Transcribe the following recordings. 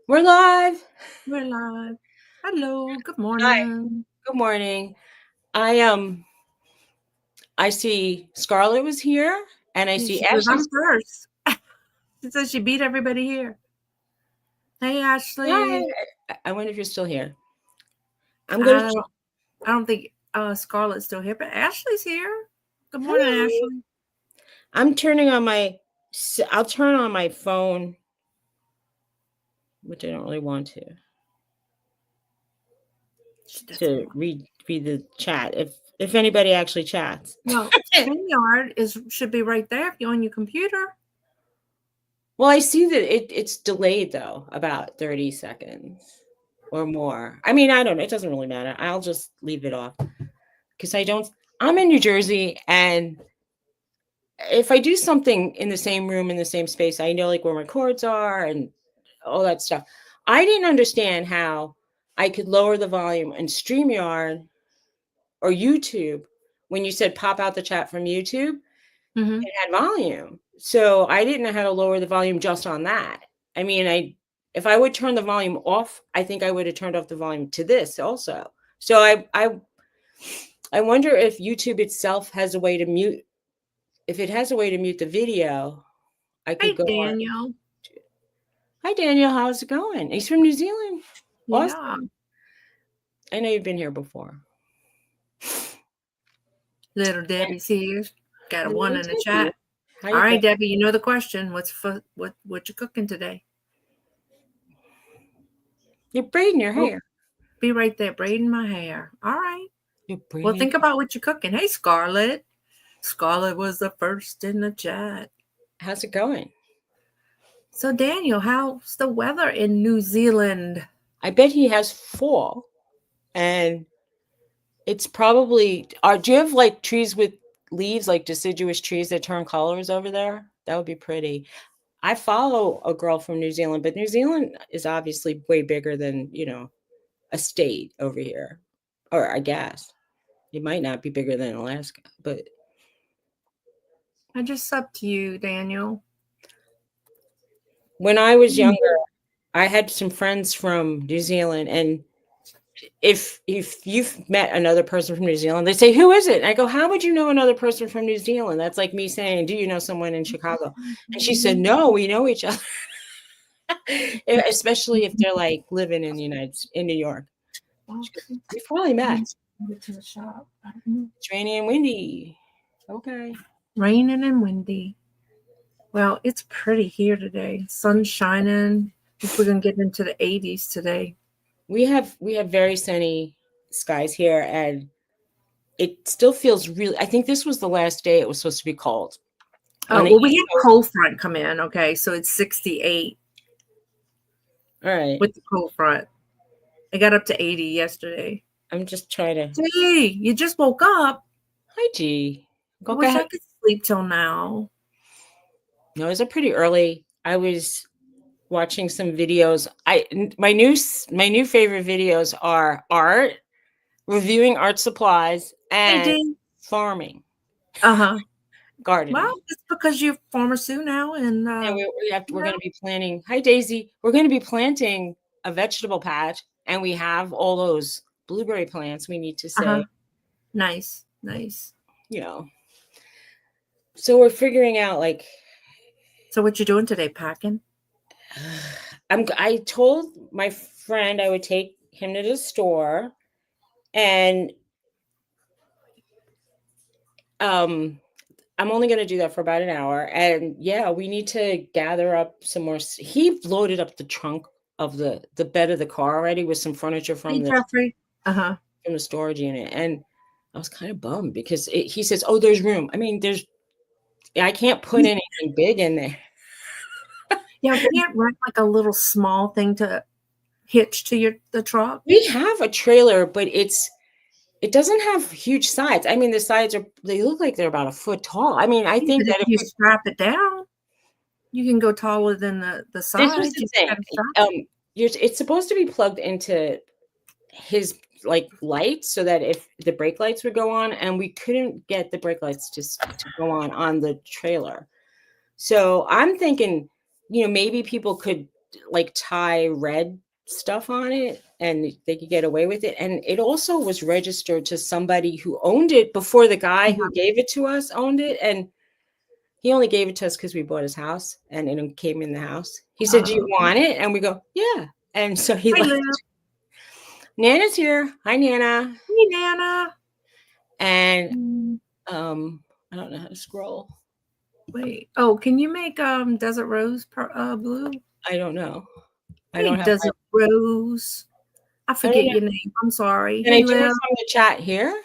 We're live. We're live. Hello, good Hi. morning. Good morning. I see Scarlett was here and I see She says, Ashley's. I'm first. She says she beat everybody here. Hey, Hi. Ashley. I wonder if you're still here. I'm gonna I don't, I don't think Scarlett's still here, but Ashley's here. Good morning, hello. Ashley. I'm turning on my I'll turn on my phone, which I don't really want She doesn't to want. read the chat if anybody actually chats. Well, StreamYard should be right there if you're on your computer. Well, I see that it's delayed though, about 30 seconds or more. I mean, I don't know. It doesn't really matter. I'll just leave it off because I'm in New Jersey, and if I do something in the same room, in the same space, I know like where my cords are and all that stuff. I didn't understand how I could lower the volume in StreamYard or YouTube when you said pop out the chat from YouTube. Mm-hmm. It had volume. So I didn't know how to lower the volume just on that. I mean, if I would turn the volume off, I think I would have turned off the volume to this also. So I wonder if YouTube itself has a way to mute. If it has a way to mute the video, I could Hey, go on. Daniel. Hi, Daniel. How's it going? He's from New Zealand. Yeah, Awesome. I know you've been here before. little Debbie's here. Got a one Hello, in the Debbie. chat. How All you doing? right, Debbie, you know the question. What you cooking today? You're braiding your Oh, hair. be right there, braiding my hair. All right. You're Well, braiding. think about what you're cooking. Hey, Scarlett. Scarlett was the first in the chat. How's it going? So, Daniel, how's the weather in New Zealand? I bet he has fall, and it's probably. Do you have like trees with leaves, like deciduous trees that turn colors over there? That would be pretty. I follow a girl from New Zealand, but New Zealand is obviously way bigger than a state over here, or I guess it might not be bigger than Alaska, but I just up to you, Daniel. when I was Mm. younger, I had some friends from New Zealand, and if you've met another person from New Zealand, they say, "Who is it?" And I go, "How would you know another person from New Zealand?" That's like me saying, "Do you know someone in Chicago?" And she said, "No, we know each other." Especially if they're like living in New York. Well, She goes, "We've probably met. it's to the shop. I don't know. It's rainy and windy." Okay. Raining and windy. Well, it's pretty here today. Sun's shining. I think we're gonna get into the 80s today. We have very sunny skies here, and it still feels really. I think this was the last day it was supposed to be cold on Oh, the well, we East had Coast. cold front come in. Okay, so it's 68 All right. with the cold front. I got up to 80 yesterday. I'm just trying to. Gee, you just woke up. Hi, G. I Go wish ahead. I could sleep till now. No, it was a pretty early. I was watching some videos. My new favorite videos are art, reviewing art supplies, Hey, and Dee. farming, Uh-huh. Well, gardening. it's because you're Farmer Sue now, and And we're you going know, to be planting. Hi, Daisy. We're going to be planting a vegetable patch, and we have all those blueberry plants. We need to uh-huh. say, Nice, nice. you know. So we're figuring out like So what you doing today? Packing? I told my friend I would take him to the store, and um I'm only going to do that for about an hour. And yeah, we need to gather up some more. He loaded up the trunk of the bed of the car already with some furniture Hey, from the Jeffrey. Uh-huh. storage unit, and I was kind of bummed because he says, "Oh, there's room." I mean, I can't put anything big in there. Yeah, can't rent like a little small thing to hitch to the truck. We have a trailer, but it doesn't have huge sides. I mean, the sides they look like they're about a foot tall. I mean, I Yeah, think but if that if you we strap it down, you can go taller than the this was sides. the You thing. got to strap it. Um, it's supposed to be plugged into his like lights so that if the brake lights would go on, and we couldn't get the brake lights to go on the trailer. So I'm thinking, maybe people could like tie red stuff on it and they could get away with it. And it also was registered to somebody who owned it before the guy who gave it to us owned it. And he only gave it to us because we bought his house and it came in the house. He said, "Do you want it?" And we go, "Yeah." And so he Hey, left. Lou. Nana's here. Hi, Nana. Hey, Nana. And I don't know how to scroll. Wait. Oh, can you make Desert Rose blue? I don't know. I Hey, don't have Desert Rose. I forget your name. I'm sorry. Can Hey, I do it Liv. from the chat here?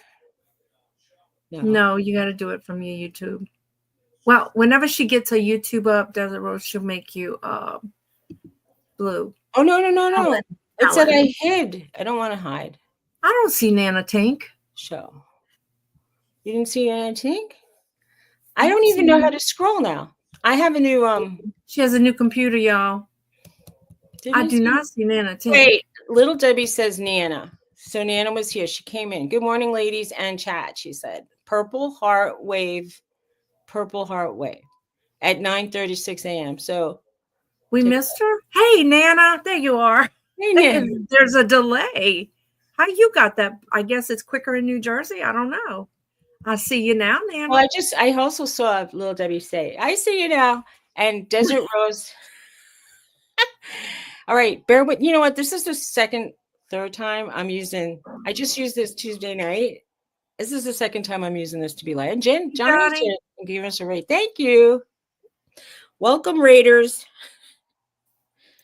No, you got to do it from your YouTube. Well, whenever she gets her YouTube up, Desert Rose, she'll make you blue. Oh, no. It said Helen. I hid. I don't want to hide. I don't see Nana Tink. Show. You didn't see Nana Tink? I don't even know how to scroll now. I have a new She has a new computer, y'all. I do not see Nana Tink. Wait, little Debbie says Nana. So Nana was here. She came in. Good morning, ladies and chat, she said. Purple heart wave at 9:36 a.m. So we missed her. Hey, Nana, there you are. Hey, Nana. There's a delay. How you got that? I guess it's quicker in New Jersey. I don't know. I see you now, Nana. Well, I also saw little Debbie say, "I see you now." And Desert Rose. All right, bear with. You know what? This is the third time I'm using. I just used this Tuesday night. This is the second time I'm using this to be live. And Johnny's here and give us a rate. Thank you. Welcome, Raiders.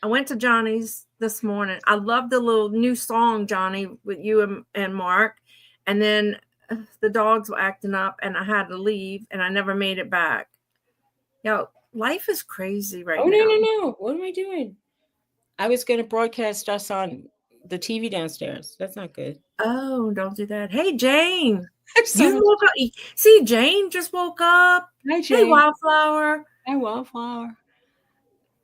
I went to Johnny's this morning. I love the little new song, Johnny, with you and Mark. And then the dogs were acting up and I had to leave and I never made it back. Yo, life is crazy right now. No. What am I doing? I was going to broadcast us on the TV downstairs. That's not good. Oh, don't do that. Hey, Jane. You woke up. See, Jane just woke up. Hi, Jane. Hey, Wildflower. Hi, Wildflower.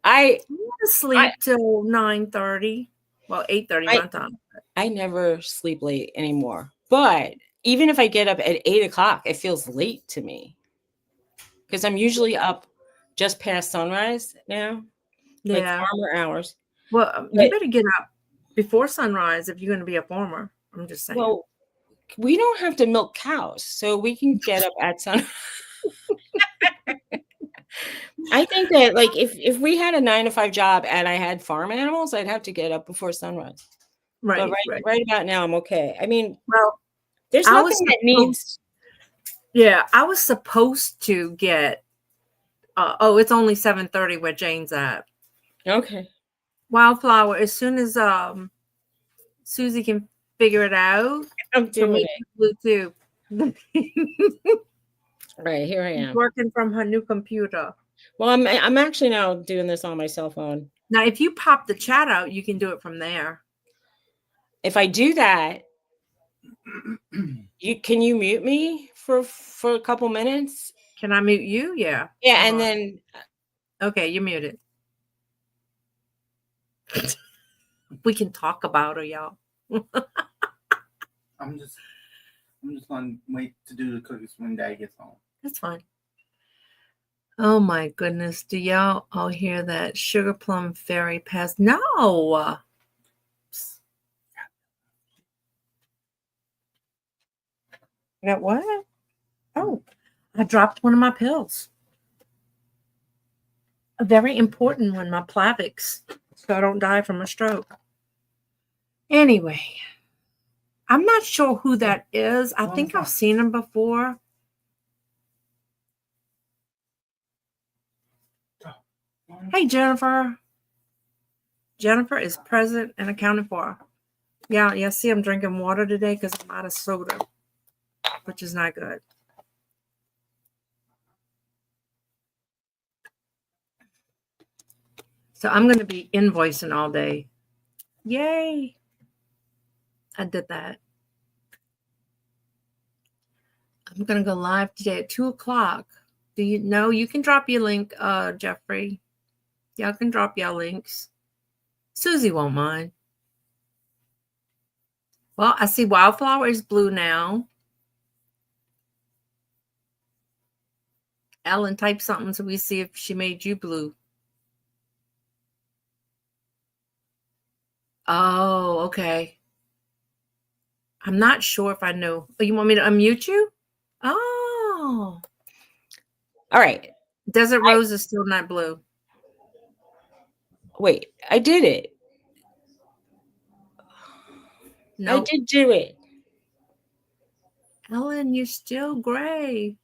I went to sleep till 9:30. Well, 8:30 my time. I never sleep late anymore. But even if I get up at 8 o'clock, it feels late to me. Because I'm usually up just past sunrise now. Yeah. Like farmer hours. Well, you better get up before sunrise if you're going to be a farmer. I'm just saying. Well, we don't have to milk cows, so we can get up at sunrise. I think that like if we had a 9-to-5 job and I had farm animals, I'd have to get up before sunrise. Right. But right about now, I'm okay. I mean, well, there's nothing that needs. Yeah, I was supposed to get. It's only 7:30 where Jane's at. Okay. Wildflower. As soon as Suzy can figure it out, I'm doing it. Bluetooth. Right, here I am. Working from her new computer. Well, I'm actually now doing this on my cell phone. Now, if you pop the chat out, you can do it from there. If I do that, can you mute me for a couple minutes? Can I mute you? Yeah. Yeah, and then okay, you're muted. We can talk about her, y'all. I'm just gonna wait to do the cookies when Dad gets home. That's fine. Oh my goodness. Do y'all all hear that sugar plum fairy pass? No. Got what? Oh, I dropped one of my pills. A very important one, my Plavix, so I don't die from a stroke. Anyway, I'm not sure who that is. I think I've seen him before. Hey, Jennifer. Jennifer is present and accounted for. Yeah, see, I'm drinking water today because I'm out of soda, which is not good. So I'm going to be invoicing all day. Yay. I did that. I'm going to go live today at 2 o'clock. Do you know? You can drop your link, Jeffrey. Y'all can drop y'all links. Suzy won't mind. Well, I see Wildflower is blue now. Ellen, type something so we see if she made you blue. Oh, okay. I'm not sure if I know. Oh, you want me to unmute you? Oh. All right. Desert Rose is still not blue. Wait, I did it. No. I did do it. Ellen, you're still gray.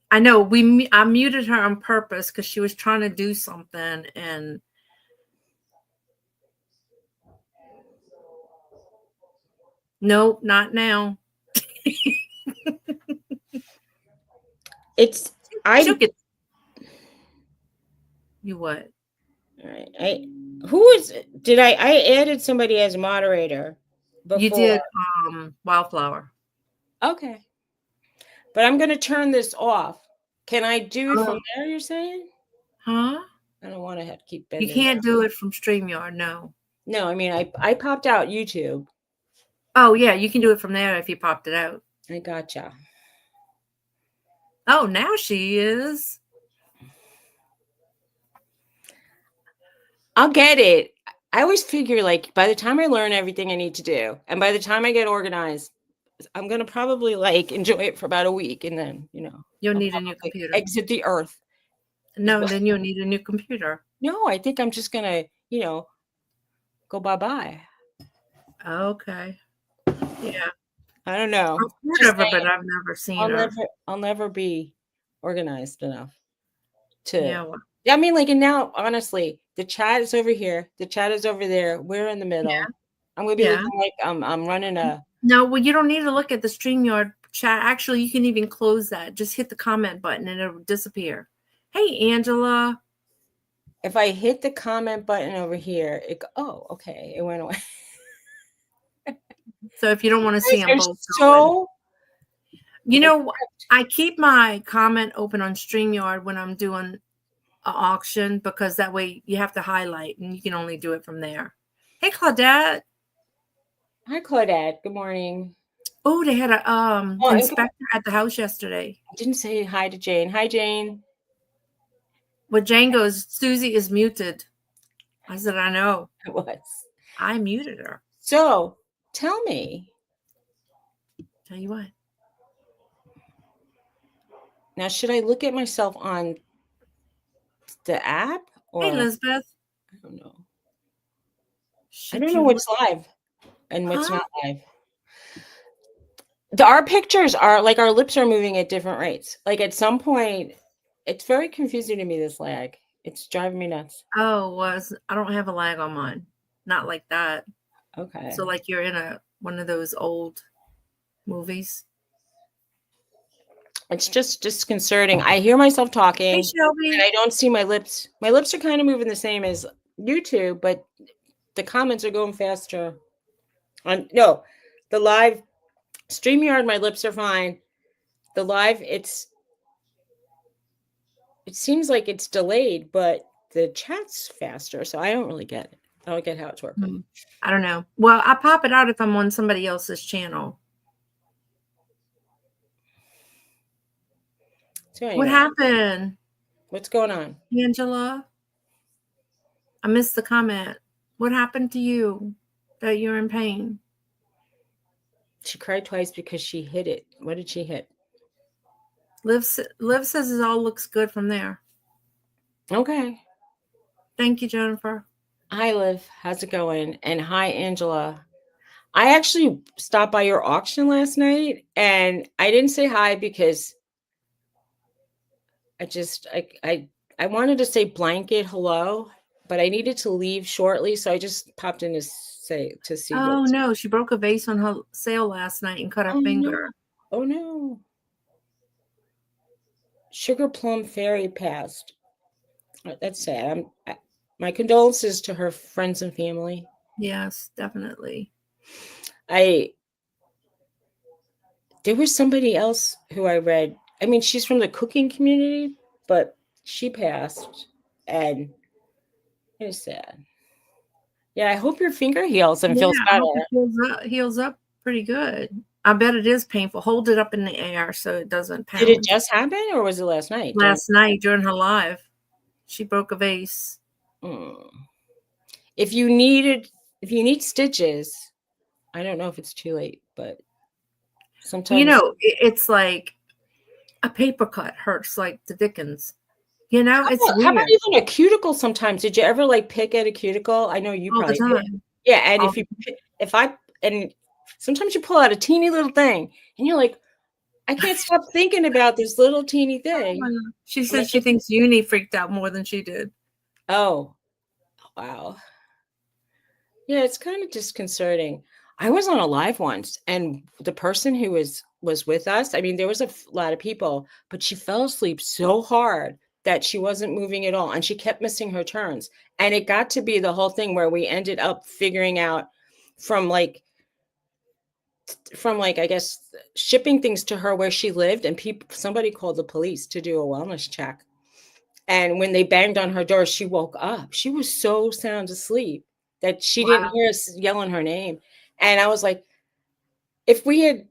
I know. I muted her on purpose because she was trying to do something, and nope, not now. It's She'll get you what? all right. Who is did I added somebody as moderator before. You did Wildflower. Okay. But I'm gonna turn this off. Can I do it from Oh. there, you're saying? Huh? I don't want to have to keep You bending. can't do it from StreamYard, no. No, I mean I popped out YouTube. Oh yeah, you can do it from there if you popped it out. I gotcha. Oh, now she is. I'll get it. I always figure like by the time I learn everything I need to do, and by the time I get organized, I'm gonna probably like enjoy it for about a week, and then You'll I'll need a new probably computer. exit the earth. No, then you'll need a new computer. No, I think I'm just gonna go bye-bye. Okay. Yeah. I don't know. I've heard of her, but I've never seen her. I'll never be organized enough to. Yeah. Well, I mean, like, and now, honestly, the chat is over here. The chat is over there. We're in the middle. Yeah. I'm gonna be Yeah. looking like I'm running a. No, well, you don't need to look at the StreamYard chat. Actually, you can even close that. Just hit the comment button and it'll disappear. Hey, Angela. If I hit the comment button over here, oh, okay, it went away. So if you don't want to see them both, so I keep my comment open on StreamYard when I'm doing an auction because that way you have to highlight and you can only do it from there. Hey, Claudette. Hi, Claudette. Good morning. Oh, they had a inspector at the house yesterday. I didn't say hi to Jane. Hi, Jane. Well, Jane goes, Suzy is muted. I said, I know. It was. I muted her. So tell me. Tell you what. Now, should I look at myself on the app? Or Hey, Elizabeth. I don't know. Should I don't know what's live and what's not live. Our pictures are like our lips are moving at different rates. Like at some point, it's very confusing to me, this lag. It's driving me nuts. Oh, I don't have a lag on mine. Not like that. Okay. So like you're in one of those old movies. It's just disconcerting. I hear myself talking. Hey, Shelby. And I don't see my lips. My lips are kind of moving the same as YouTube, but the comments are going faster. No, the live StreamYard, my lips are fine. The live, it seems like it's delayed, but the chat's faster, so I don't really get it. I don't get how it's working. I don't know. Well, I pop it out if I'm on somebody else's channel. So anyway, what happened? What's going on? Angela? I missed the comment. What happened to you that you're in pain? She cried twice because she hit it. What did she hit? Liv says it all looks good from there. Okay. Thank you, Jennifer. Hi, Liv. How's it going? And hi, Angela. I actually stopped by your auction last night, and I didn't say hi because I wanted to say blanket hello, but I needed to leave shortly, so I just popped in to see. Oh no, she broke a vase on her sale last night and cut her finger. No. Oh no. Sugar Plum Fairy passed. That's sad. My condolences to her friends and family. Yes, definitely. There was somebody else who I read. I mean, she's from the cooking community, but she passed, and it was sad. Yeah, I hope your finger heals and feels better. I hope it heals up pretty good. I bet it is painful. Hold it up in the air so it doesn't pound. Did it just happen, or was it last night? Last night during her live, she broke a vase. if you need stitches, I don't know if it's too late, but sometimes It's like a paper cut hurts like the Dickens. It's how about weird even a cuticle sometimes? Did you ever like pick at a cuticle? I know you all the probably did. time. Yeah, and All and sometimes you pull out a teeny little thing and you're like, I can't stop thinking about this little teeny thing. She I'm said like, she thinks Uni freaked out more than she did. oh, wow. Yeah, it's kind of disconcerting. I was on a live once, and the person who was with us, I mean, there was a lot of people, but she fell asleep so hard that she wasn't moving at all, and she kept missing her turns. And it got to be the whole thing where we ended up figuring out from like I guess shipping things to her where she lived, and somebody called the police to do a wellness check. And when they banged on her door, she woke up. She was so sound asleep that she didn't hear us yelling her name. And I was like, if we had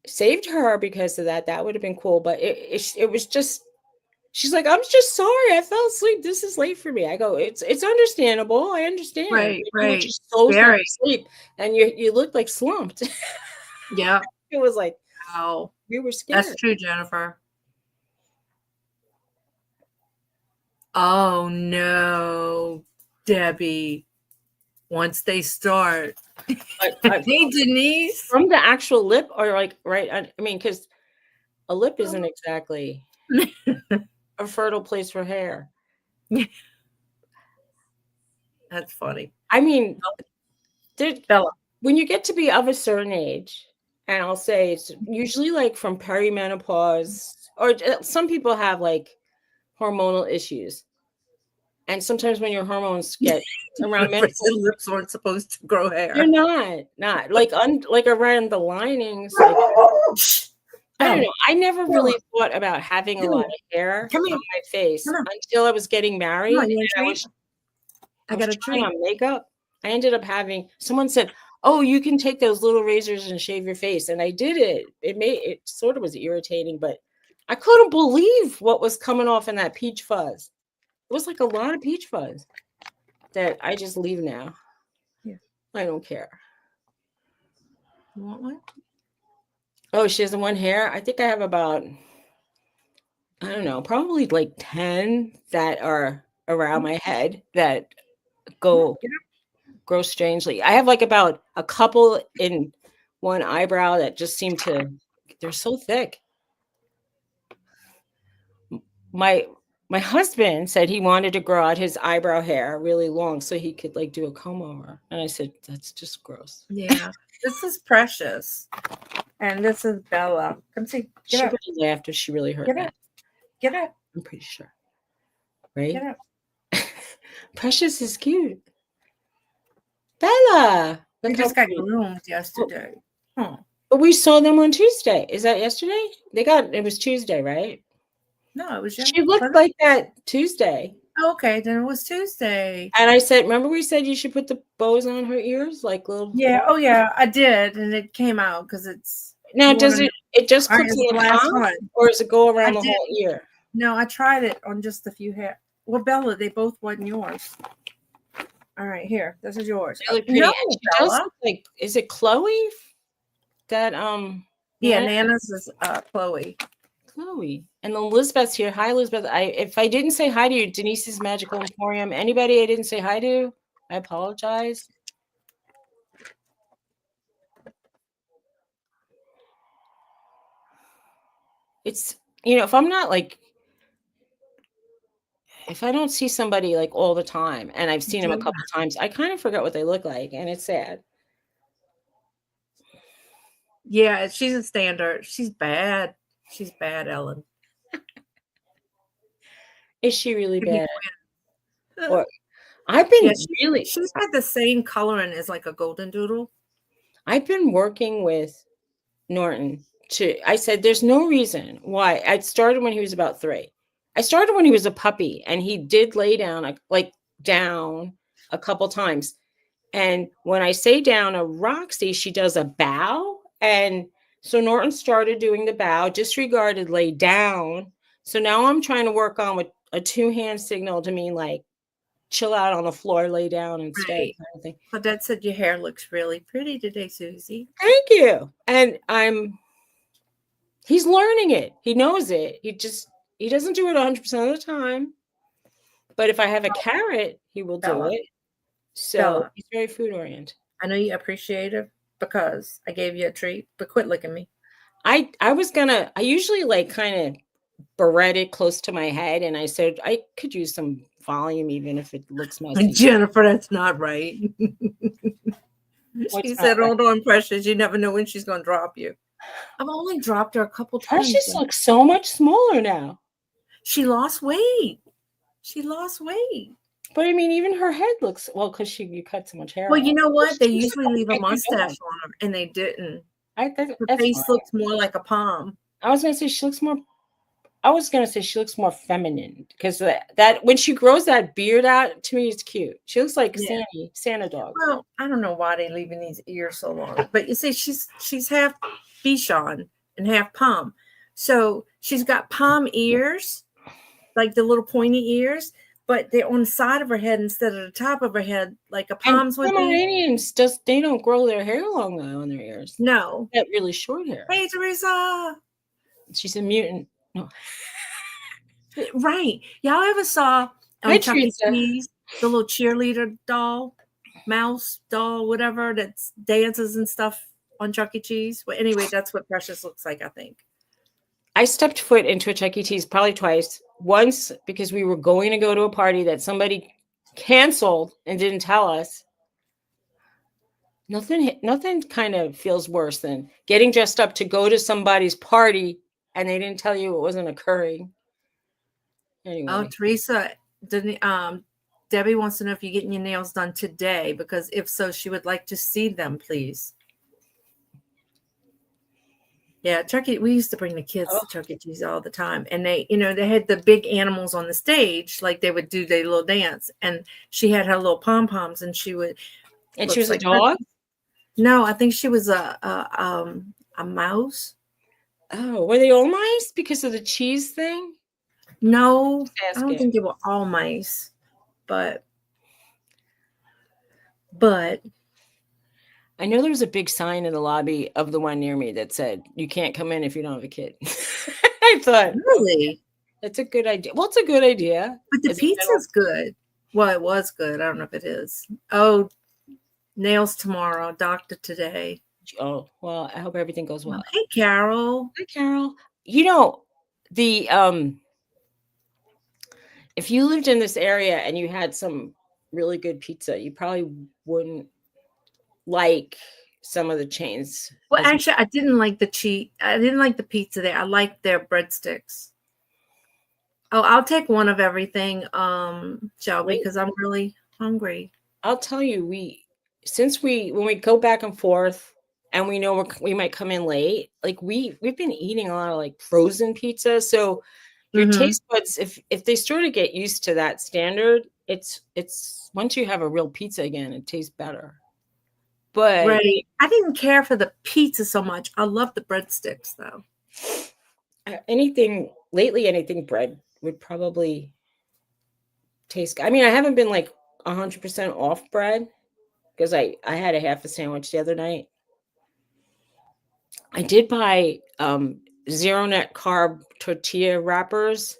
saved her because of that, that would have been cool. But it was just, she's like, I'm just sorry. I fell asleep. This is late for me. I go, it's understandable. I understand. Right, You were right. just so sound Very. asleep and you looked like slumped. Yeah. It was like, Wow. we were scared. That's true, Jennifer. Oh no, Debbie. Once they start. Hey, Denise. From the actual lip or like, right? I mean, because a lip isn't exactly a fertile place for hair. That's funny. I mean, Bella. when you get to be of a certain age, and I'll say it's usually like from perimenopause, or some people have like hormonal issues. And sometimes when your hormones get around menopause, lips aren't supposed to grow hair. they're not like like around the linings. Like, I don't know. I never really thought about having a lot of hair on my face until I was getting married. I was trying on makeup. I ended up someone said, "Oh, you can take those little razors and shave your face," and I did it. It sort of was irritating, but I couldn't believe what was coming off in that peach fuzz. It was like a lot of peach fuzz that I just leave now. Yeah, I don't care. You want one? Oh, she has the one hair. I think I have about, I don't know, probably like 10 that are around my head that grow strangely. I have like about a couple in one eyebrow that just seem they're so thick. My husband said he wanted to grow out his eyebrow hair really long so he could like do a comb over. And I said, that's just gross. Yeah. This is Precious. And this is Bella. Come see. She would have laughed if she really heard that. Get up. I'm pretty sure. Right? Get up. Precious is cute. Bella. They just got groomed yesterday. But we saw them on Tuesday. Is that yesterday? It was Tuesday, right? No, it was yesterday. She looked like that Tuesday. Okay, then it was Tuesday. And I said, remember we said you should put the bows on her ears? Like little. Yeah, oh yeah, I did. And it came out because it's. Now, does it just clips in the last one? Or does it go around the whole ear? No, I tried it on just a few hair. Well, Bella, they both wasn't yours. All right, here. This is yours. No, Bella. Like, is it Chloe? That yeah, Nana's is Chloe. Chloe. And Elizabeth's here. Hi, Elizabeth. If I didn't say hi to you, Denise's Magical Emporium. Anybody I didn't say hi to, I apologize. It's, if I'm not like, if I don't see somebody like all the time, and I've seen them a couple times, I kind of forget what they look like, and it's sad. Yeah, she's a standard. She's bad. She's bad, Ellen. Is she really bad? Or I've been she's got the same coloring as like a golden doodle. I've been working with Norton I said there's no reason why. I started when he was about 3. I started when he was a puppy, and he did lay down down a couple times. And when I say down a Roxy, she does a bow. And so Norton started doing the bow, disregarded lay down. So now I'm trying to work on with a 2-hand signal to mean like chill out on the floor, lay down instead, Right. kind of thing. But Dad said your hair looks really pretty today, Susie. Thank you. And he's learning it. He knows it. He doesn't do it 100% of the time. But if I have a carrot, he will do Bella. it. So Bella. he's very food oriented. I know you're appreciative because I gave you a treat, but quit licking me. I usually like kind of barrette it close to my head, and I said I could use some volume even if it looks messy. Jennifer, that's not right. What's She not said, right? hold on, Precious. You never know when she's going to drop you. I've only dropped her a couple times. Precious looks so much smaller now. She lost weight. But I mean, even her head looks because you cut so much hair. Well, off. you know what? They She's usually leave a like a mustache dog. on her, and they didn't. Her That's face fine. looks more like a palm. I was gonna say she looks more. I was gonna say she looks more feminine because that when she grows that beard out, to me, it's cute. She looks like Yeah. Santa dog. Well, I don't know why they leaving these ears so long, but you see, she's half Bichon and half palm, so she's got palm ears, like the little pointy ears, but they're on the side of her head instead of the top of her head, like a palm's would be. Pomeranians they don't grow their hair long on their ears. No, They have really short hair. hey Teresa, She's a mutant. No. right? Y'all ever saw Hi, Chuck E. Teresa. Cheese, the little cheerleader doll, mouse doll, whatever that dances and stuff on Chuck E. Cheese? Well, anyway, that's what Precious looks like, I think. I stepped foot into a Chuck E. Cheese probably twice. Once because we were going to go to a party that somebody canceled and didn't tell us. Nothing kind of feels worse than getting dressed up to go to somebody's party and they didn't tell you it wasn't occurring. Anyway. Oh, Teresa, Debbie wants to know if you're getting your nails done today, because if so, she would like to see them, please. Yeah, we used to bring the kids to Chuck E. Cheese all the time. And they had the big animals on the stage, like they would do their little dance. And she had her little pom-poms and she would. And she was like a dog? No, I think she was a mouse. Oh, were they all mice because of the cheese thing? No, I don't think they were all mice, but I know there was a big sign in the lobby of the one near me that said, "You can't come in if you don't have a kid." I thought, really, that's a good idea. Well, it's a good idea. But the pizza's good. Well, it was good. I don't know if it is. Oh, nails tomorrow, doctor today. Oh, well, I hope everything goes well. Hey, Carol. Hi, Carol. You know, if you lived in this area and you had some really good pizza, you probably wouldn't like some of the chains. Well, actually, I didn't like the cheese. I didn't like the pizza there. I liked their breadsticks. Oh, I'll take one of everything, Shelby, because I'm really hungry. I'll tell you, when we go back and forth and we know we might come in late, like we've been eating a lot of like frozen pizza. So your taste buds, if they sort of get used to that standard, it's once you have a real pizza again, it tastes better. But right. I didn't care for the pizza so much. I love the breadsticks though. Anything bread would probably taste. I mean, I haven't been like 100% off bread because I had a half a sandwich the other night. I did buy zero net carb tortilla wrappers,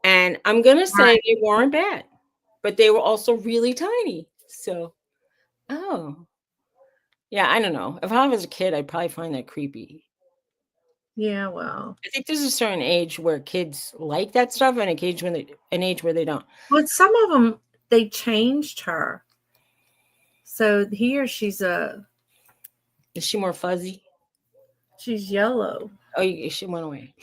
and I'm gonna say they weren't bad, but they were also really tiny. So, yeah, I don't know. If I was a kid, I'd probably find that creepy. Yeah, well, I think there's a certain age where kids like that stuff, and an age where they don't. Well, some of them they changed her. So here is she more fuzzy? She's yellow. Oh, she went away.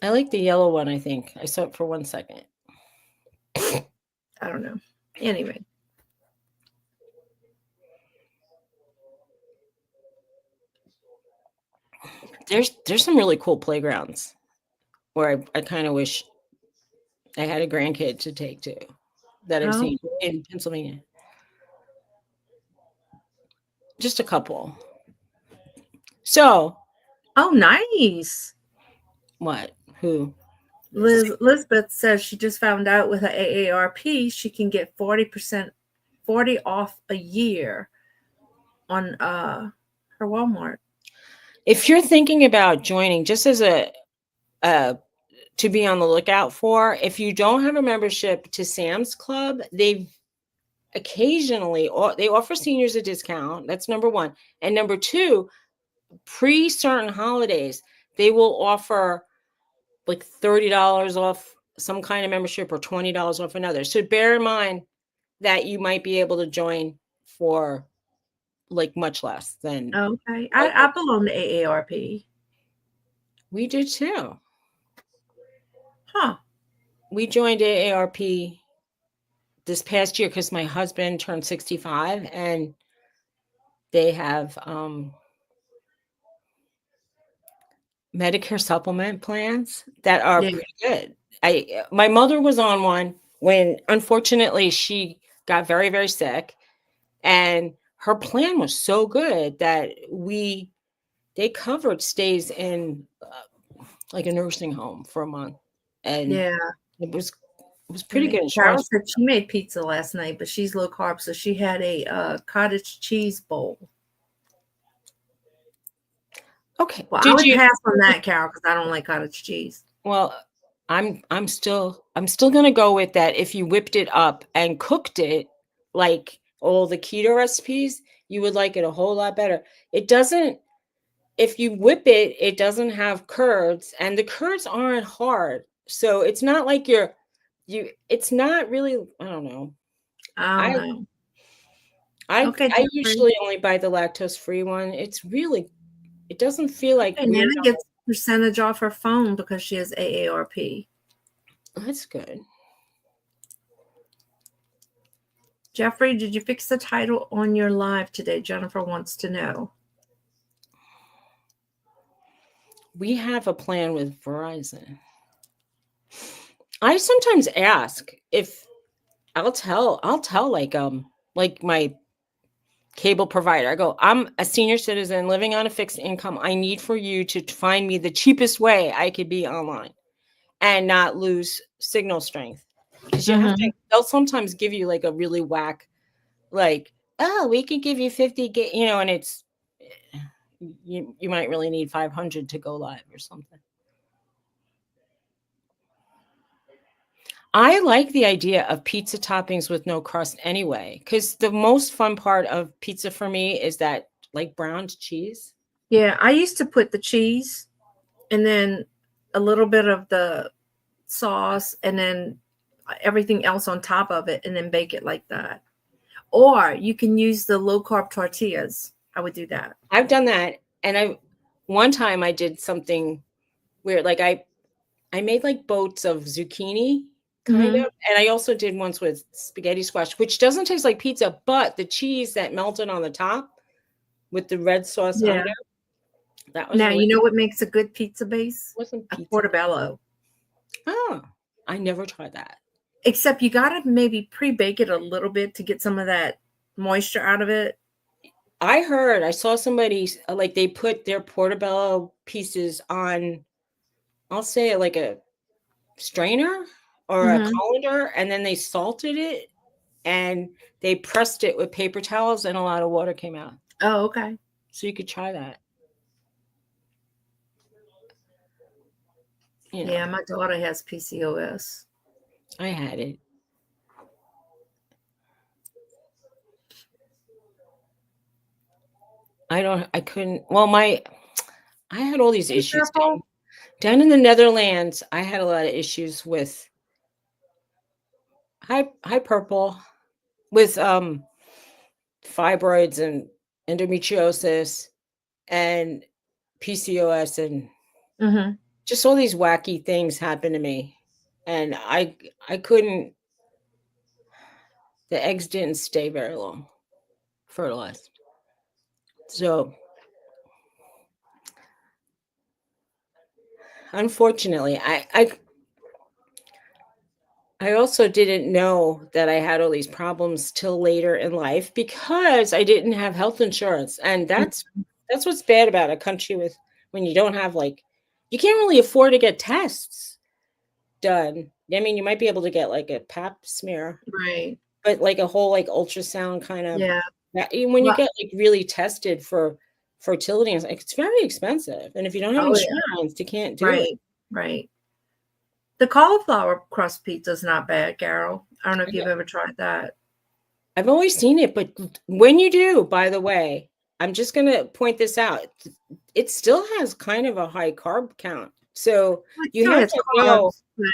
I like the yellow one. I think I saw it for 1 second. I don't know. Anyway. There's some really cool playgrounds where I kind of wish I had a grandkid to take to that I've seen in Pennsylvania. Just a couple. So. Oh, nice. What? Who? Elizabeth says she just found out with her AARP she can get 40 off a year on her Walmart. If you're thinking about joining, just as a to be on the lookout for, if you don't have a membership to Sam's Club, they occasionally they offer seniors a discount. That's number one. And number two, pre certain holidays, they will offer like $30 off some kind of membership or $20 off another. So bear in mind that you might be able to join for like much less than. Okay. I belong to AARP. We did too. Huh. We joined AARP this past year because my husband turned 65 and they have Medicare supplement plans that are pretty good. My mother was on one when unfortunately she got very, very sick, and her plan was so good that they covered stays in like a nursing home for a month, and it was pretty good Carol insurance. said she made pizza last night, but she's low carb, so she had a cottage cheese bowl. Okay. Well, I would pass on that, Carol, because I don't like cottage cheese. Well, I'm still gonna go with that. If you whipped it up and cooked it like all the keto recipes, you would like it a whole lot better. It doesn't. If you whip it, it doesn't have curds, and the curds aren't hard, so it's not like it's not really. I don't know. I don't know. I usually only buy the lactose-free one. It doesn't feel like. And Nana gets percentage off her phone because she has AARP. That's good. Jeffrey, did you fix the title on your live today? Jennifer wants to know. We have a plan with Verizon. I sometimes ask if I'll tell like my cable provider. I go, I'm a senior citizen living on a fixed income. I need for you to find me the cheapest way I could be online and not lose signal strength. Because you have to, they'll sometimes give you like a really whack, like, oh, we could give you 50 gig, and it's you might really need 500 to go live or something. I like the idea of pizza toppings with no crust anyway, because the most fun part of pizza for me is that like browned cheese. Yeah, I used to put the cheese and then a little bit of the sauce and then everything else on top of it and then bake it like that. Or you can use the low carb tortillas. I would do that. I've done that. And one time I did something weird. Like I made like boats of zucchini kind of. And I also did once with spaghetti squash, which doesn't taste like pizza, but the cheese that melted on the top with the red sauce under. That was now, you know what makes a good pizza base? Wasn't pizza. A portobello. Oh, I never tried that. Except you got to maybe pre-bake it a little bit to get some of that moisture out of it. I saw somebody like they put their portobello pieces on, I'll say like a strainer or a colander, and then they salted it and they pressed it with paper towels and a lot of water came out. Oh, okay. So you could try that. Yeah, my daughter has PCOS. I had it. I couldn't. Well, I had all these issues down in the Netherlands. I had a lot of issues with high purple, with fibroids and endometriosis and PCOS and just all these wacky things happened to me, and I couldn't. The eggs didn't stay very long, fertilized. So unfortunately, I also didn't know that I had all these problems till later in life because I didn't have health insurance. And that's what's bad about a country when you don't have you can't really afford to get tests. done. I mean, you might be able to get like a pap smear, Right. but like a whole like ultrasound kind of. Yeah. When you Well, get like really tested for fertility, it's very expensive, and if you don't have oh yeah. insurance, you can't do it. Right. Right. The cauliflower crust pizza is not bad, Carol. I don't know if you've ever tried that. I've always seen it, but when you do, by the way, I'm just going to point this out. It still has kind of a high carb count. So It you still have has to know carbs, but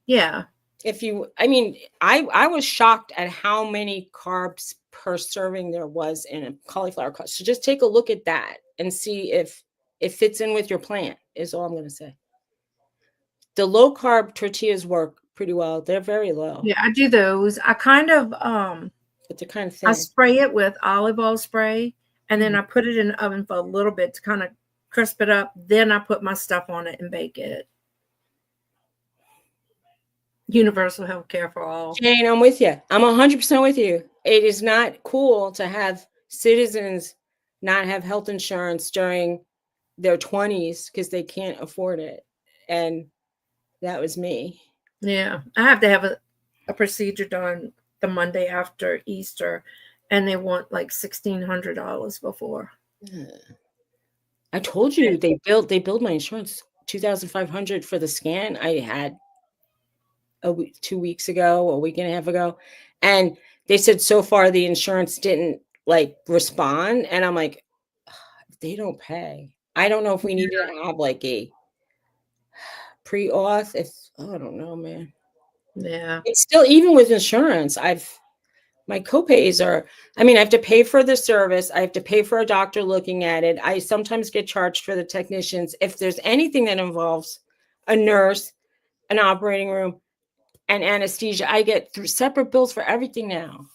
yeah. if you, I mean, I was shocked at how many carbs per serving there was in a cauliflower crust. So just take a look at that and see if it fits in with your plan, is all I'm going to say. The low carb tortillas work pretty well. They're very low, Yeah, I do those. I kind of but they're kind of I thin. spray it with olive oil spray, and then Mhm. I put it in the oven for a little bit to kind of crisp it up. Then I put my stuff on it and bake it. Universal health care for all. Jane, I'm with you. I'm 100% with you. It is not cool to have citizens not have health insurance during their 20s because they can't afford it. And that was me. Yeah, I have to have a procedure done the Monday after Easter, and they want like $1,600 before. I told you they billed my insurance $2,500 for the scan I had 2 weeks ago, a week and a half ago. And they said so far the insurance didn't like respond. And I'm like, if they don't pay. I don't know if we need to have like a pre-auth. I don't know, man. Yeah, It's still, even with insurance, my copays are, I mean, I have to pay for the service. I have to pay for a doctor looking at it. I sometimes get charged for the technicians. If there's anything that involves a nurse, an operating room, and anesthesia, I get separate bills for everything now.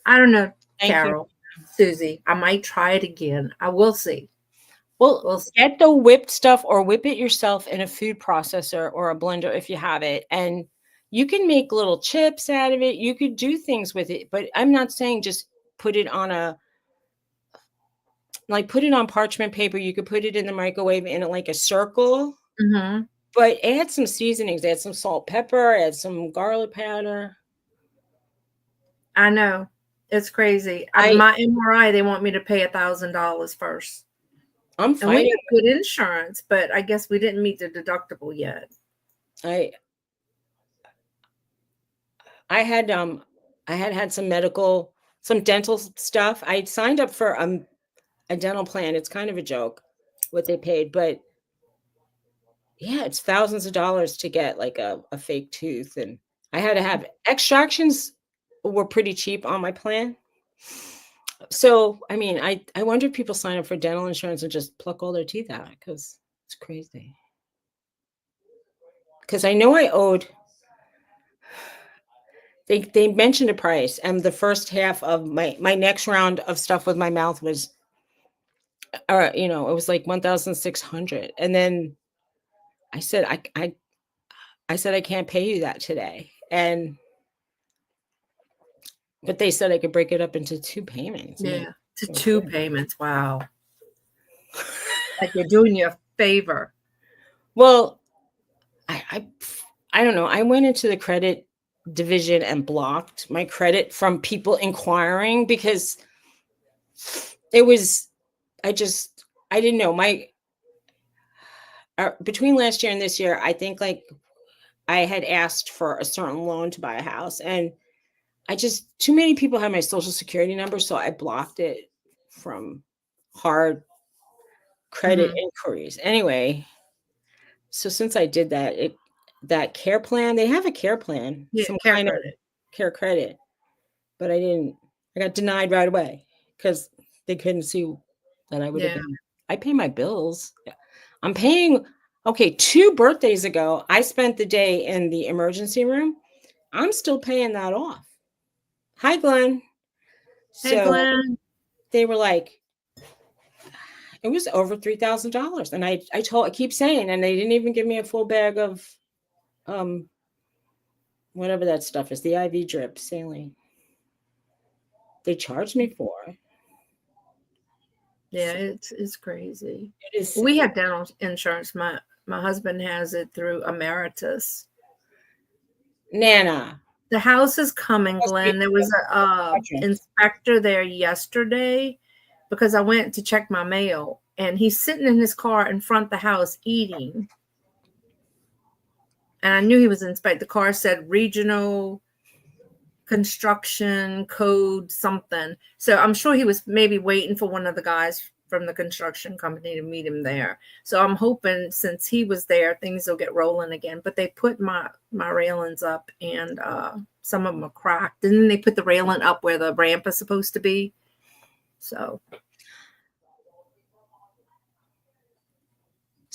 I don't know, Thank you. Carol, Susie. I might try it again. I will see. Well, We'll see. get the whipped stuff or whip it yourself in a food processor or a blender if you have it. And you can make little chips out of it. You could do things with it, but I'm not saying just put it on put it on parchment paper. You could put it in the microwave in like a circle, Mm-hmm. but add some seasonings, add some salt, pepper, add some garlic powder. I know. It's crazy. I- My MRI, they want me to pay $1,000 first. I'm And we fighting. have good insurance, but I guess we didn't meet the deductible yet. I had some dental stuff. I signed up for a dental plan. It's kind of a joke what they paid, but yeah, it's thousands of dollars to get like a fake tooth. And I had to have extractions were pretty cheap on my plan. So, I mean, I wonder if people sign up for dental insurance and just pluck all their teeth out because it's crazy. Because I know I owed, they mentioned a price, and the first half of my next round of stuff with my mouth was, it was like 1,600, and then I said I said I can't pay you that today, but they said I could break it up into 2 payments. Yeah, to 2 payments. Wow. Like they're doing you a favor. Well, I don't know. I went into the credit division and blocked my credit from people inquiring because it was, I didn't know between last year and this year, I think like I had asked for a certain loan to buy a house, and too many people have my social security number. So I blocked it from hard credit inquiries. Anyway, so since I did that, that care plan, they have a care plan, Yeah, some care kind credit. of care credit, but I got denied right away because they couldn't see that I would have been. I pay my bills. I'm paying. Okay, 2 birthdays ago, I spent the day in the emergency room. I'm still paying that off. Hi, Glenn. Hey, So Glenn. they were like, it was over $3,000, and I keep saying, and they didn't even give me a full bag of whatever that stuff is, the IV drip saline. They charged me for it. Yeah, it's crazy. It is. We have dental insurance. My husband has it through Emeritus, Nana. The house is coming, Must be Glenn. There was a quadrant. inspector there yesterday because I went to check my mail, and he's sitting in his car in front of the house eating. And I knew he was inspecting. The car said regional construction code something. So I'm sure he was maybe waiting for one of the guys from the construction company to meet him there. So I'm hoping since he was there, things will get rolling again. But they put my railings up, and some of them are cracked. And then they put the railing up where the ramp is supposed to be. So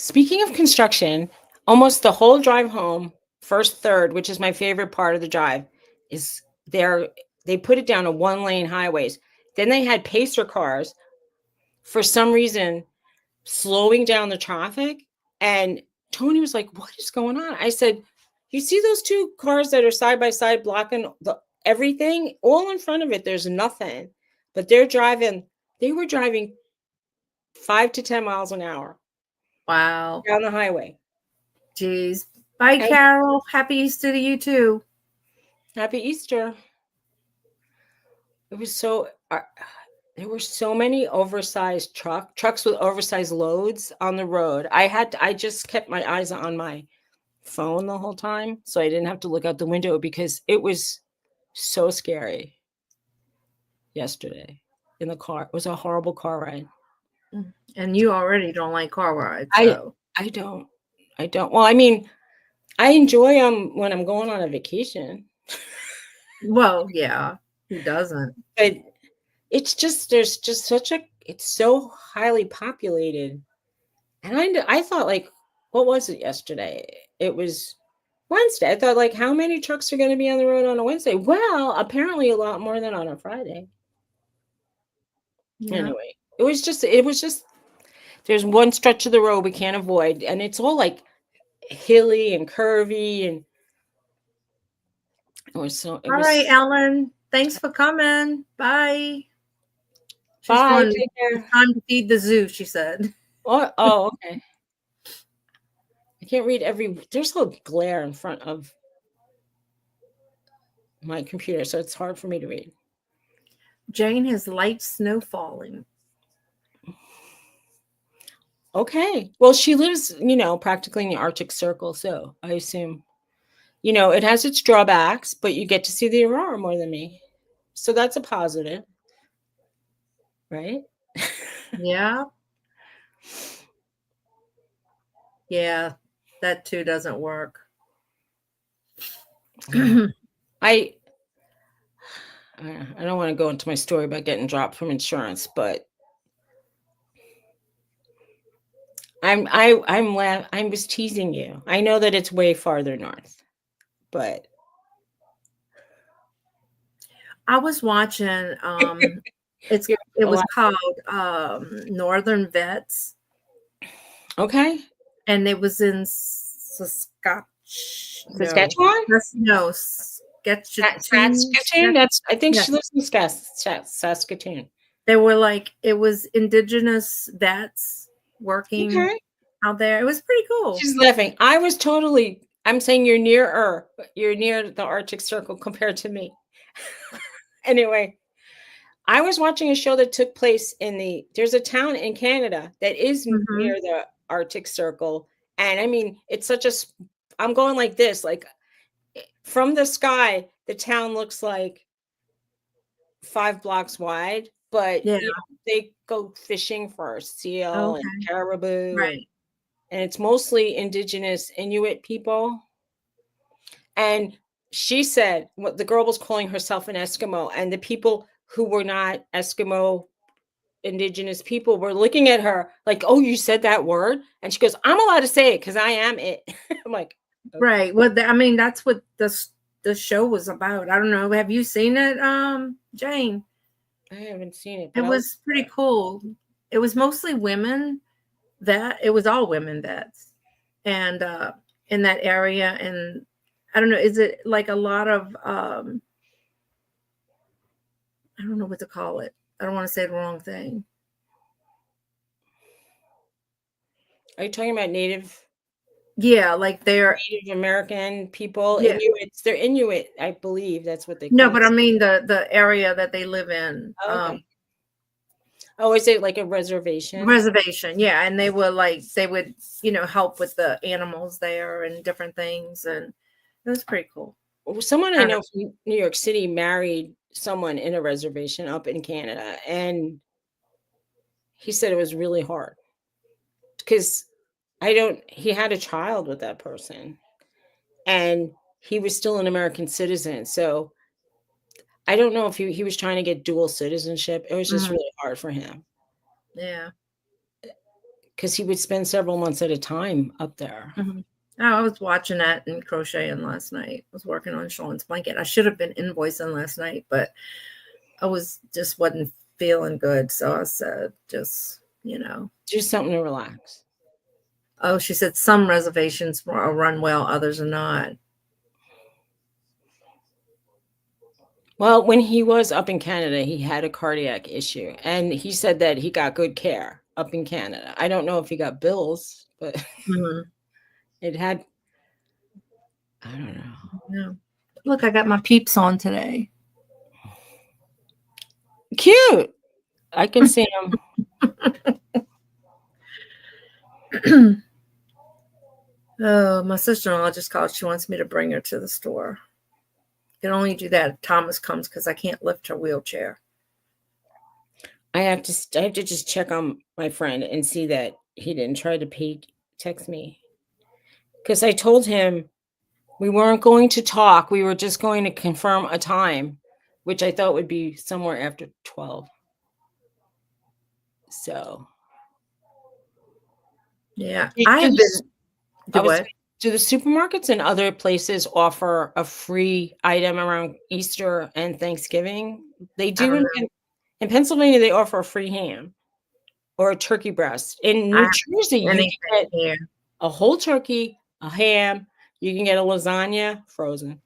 Speaking of construction, almost the whole drive home, first third, which is my favorite part of the drive, is there. They put it down to 1-lane highways. Then they had pacer cars for some reason slowing down the traffic. And Tony was like, "What is going on?" I said, "You see those two cars that are side by side blocking everything? All in front of it, there's nothing. But they were driving 5 to 10 miles an hour wow. down the highway. Jeez. Bye, And Carol. Happy Easter to you too. Happy Easter. It was so there were so many oversized trucks with oversized loads on the road. I just kept my eyes on my phone the whole time, so I didn't have to look out the window because it was so scary yesterday in the car. It was a horrible car ride. And you already don't like car rides, I so I don't. Well, I mean, I enjoy them when I'm going on a vacation, well, yeah. Who doesn't? but it's just there's just such a it's so highly populated. And I thought, like, what was it yesterday? It was Wednesday. I thought, like, how many trucks are going to be on the road on a Wednesday? Well, apparently a lot more than on a Friday. Yeah. Anyway, it was just there's one stretch of the road we can't avoid, and it's all like hilly and curvy, and it was All right, Ellen. Thanks for coming. Bye. She's bye. going. Take care. It's time to feed the zoo, she said. Oh, okay. I can't read there's a glare in front of my computer, so it's hard for me to read. Jane has light snow falling. Okay. Well, she lives, practically in the Arctic Circle, so I assume, it has its drawbacks, but you get to see the aurora more than me. So that's a positive, right? Yeah. Yeah, that too doesn't work. I don't want to go into my story about getting dropped from insurance, but I was teasing you. I know that it's way farther north, but I was watching it was called Northern Vets, okay. and it was in Saskatchewan? No, Saskatoon? I think Yes. she lives in Saskatoon. They were like, it was indigenous vets working Okay. out there. It was pretty cool. She's laughing. I'm saying you're near the Arctic Circle compared to me. Anyway, I was watching a show that took place there's a town in Canada that is near the Arctic Circle. And I mean, I'm going like this, like from the sky, the town looks like 5 blocks wide, but Yeah. they go fishing for seal and caribou. Right. And it's mostly indigenous Inuit people. And she said what the girl was calling herself an Eskimo, and the people who were not Eskimo indigenous people were looking at her like, "Oh, you said that word?" And she goes, "I'm allowed to say it because I am it." I'm like, okay. Right. Well, I mean, that's what the show was about. I don't know. Have you seen it, Jane? I haven't seen it. It was pretty cool. It was mostly women. It was all women vets, and in that area. And I don't know. Is it like a lot of I don't know what to call it. I don't want to say the wrong thing. Are you talking about Native? Yeah, like they're Native American people, yeah. Inuits. They're Inuit, I believe that's what they No, call but I it. mean the area that they live in. Oh, okay. Oh, is it like a reservation? Reservation, yeah, and they would help with the animals there and different things, and it was pretty cool. Well, someone I I don't know from New York City married someone in a reservation up in Canada, and he said it was really hard because he had a child with that person, and he was still an American citizen. So I don't know if he was trying to get dual citizenship. It was just Mhm. really hard for him Yeah. because he would spend several months at a time up there. Mhm. Oh, I was watching that and crocheting last night. I was working on Sean's blanket. I should have been invoicing last night, but I wasn't feeling good, so I said Do something to relax. Oh, she said some reservations are run well, others are not. Well, when he was up in Canada, he had a cardiac issue, and he said that he got good care up in Canada. I don't know if he got bills, but Mhm. it had, I don't know. Yeah. Look, I got my peeps on today. Cute. I can see him. Oh, my sister-in-law just called. She wants me to bring her to the store. Can only do that if Thomas comes because I can't lift her wheelchair. I have to just check on my friend and see that he didn't try to text me because I told him we weren't going to talk. We were just going to confirm a time, which I thought would be somewhere after 12. So Yeah, do, I do have this, been. I Do was what? saying, do the supermarkets and other places offer a free item around Easter and Thanksgiving? They I do don't know. in Pennsylvania. They offer a free ham or a turkey breast. In I New haven't Jersey, seen you anything can get here. a whole turkey, a ham. You can get a lasagna frozen,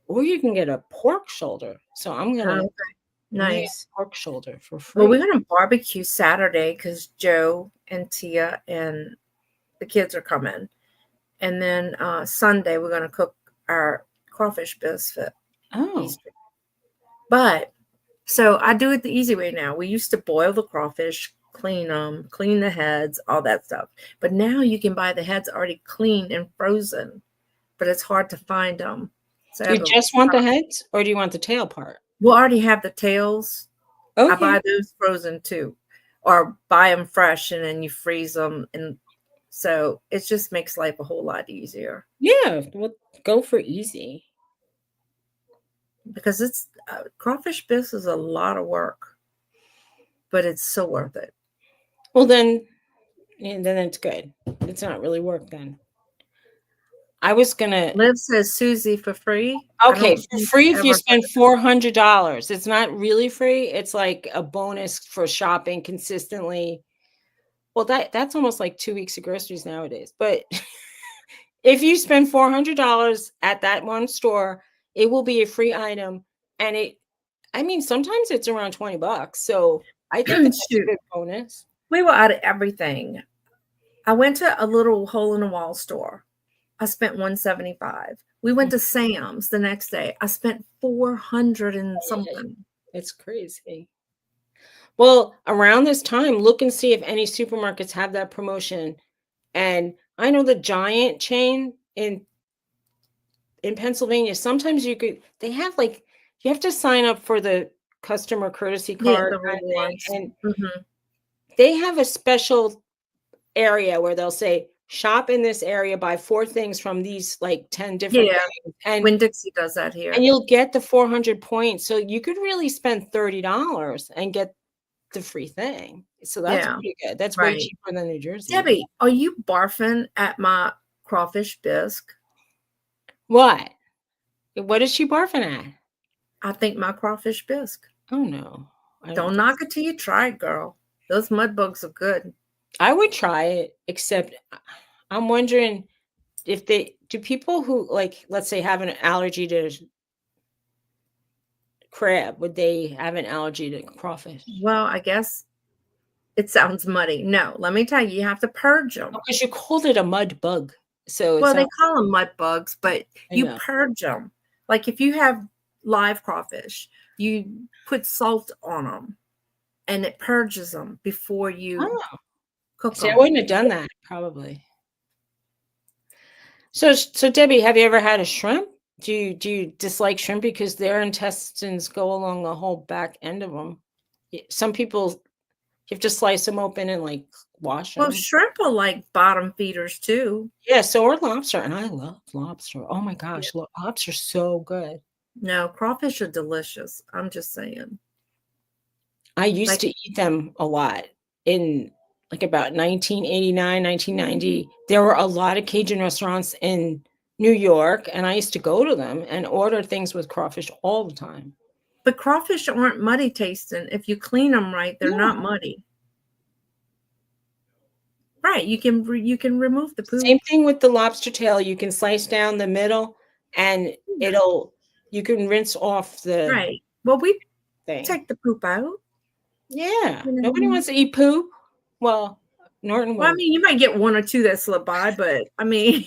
or you can get a pork shoulder. So I'm Oh, gonna okay. make Nice. a pork shoulder for Well, we're free. gonna barbecue Saturday because Joe and Tia and the kids are coming, and then Sunday we're gonna cook our crawfish biscuit Oh, Easter. But so I do it the easy way now. We used to boil the crawfish, clean them, clean the heads, all that stuff. But now you can buy the heads already cleaned and frozen, but it's hard to find them. So you just want the heads, or do you want the tail part? we'll already have the tails. I Okay. buy those frozen too, or buy them fresh and then you freeze them, and so it just makes life a whole lot easier Yeah, well, go for easy. because it's crawfish bisque is a lot of work, but it's so worth it. Well, then it's good. It's not really work then. I was gonna Liv says Susie for free. I okay, don't for think free I if ever you heard spend of $400. It's not really free. It's like a bonus for shopping consistently. Well, that's almost like 2 weeks of groceries nowadays. But if you spend $400 at that one store, it will be a free item. And I mean, sometimes it's around $20. So I think that it. that's a Shoot, good bonus. we were out of everything. I went to a little hole in the wall store. I spent 175. We went to Sam's the next day. I spent 400 and something. It's crazy. Well, around this time, look and see if any supermarkets have that promotion. And I know the Giant chain in Pennsylvania, sometimes they have like you have to sign up for the customer courtesy Yeah, card the kind of thing, rewards. and Mhm. they have a special area where they'll say shop in this area, buy 4 things from these like 10 different Yeah, things, and Winn Dixie does that here. you'll get the 400 points. So you could really spend $30 and get the free thing. So that's Yeah, pretty good. That's way right. cheaper than New Jersey. Debbie, are you barfing at my crawfish bisque? What? What is she barfing at? I think my crawfish bisque. Oh no. I don't Don't think knock it till you try it, girl. Those mud bugs are good. I would try it, except I'm wondering if do people who like, let's say, have an allergy to crab, would they have an allergy to crawfish? Well, I guess it sounds muddy. No, let me tell you, you have to purge them. Because you called it a mud bug. So it's Well, they not. call them mud bugs, but I you know. purge them. Like if you have live crawfish, you put salt on them, and it purges them before you Oh, cook see, I them. wouldn't have done that probably. So Debbie, have you ever had a shrimp? Do you dislike shrimp because their intestines go along the whole back end of them? Some people you have to slice them open and like wash Well, them. shrimp are like bottom feeders too. Yeah, so are lobster, and I love lobster. Oh my gosh, lobster's so good. No, crawfish are delicious. I'm just saying. I used Like, to eat them a lot in like about 1989, 1990. There were a lot of Cajun restaurants in New York, and I used to go to them and order things with crawfish all the time. but crawfish aren't muddy tasting. If you clean them right, they're Yeah. not muddy. Right? You can remove the poop. Same thing with the lobster tail. You can slice down the middle, and you can rinse off the Right. Well, we thing. take the poop out. Yeah, You nobody know? wants to eat poop. Well, Norton Well, I will. mean, you might get one or two that slip by, but I mean,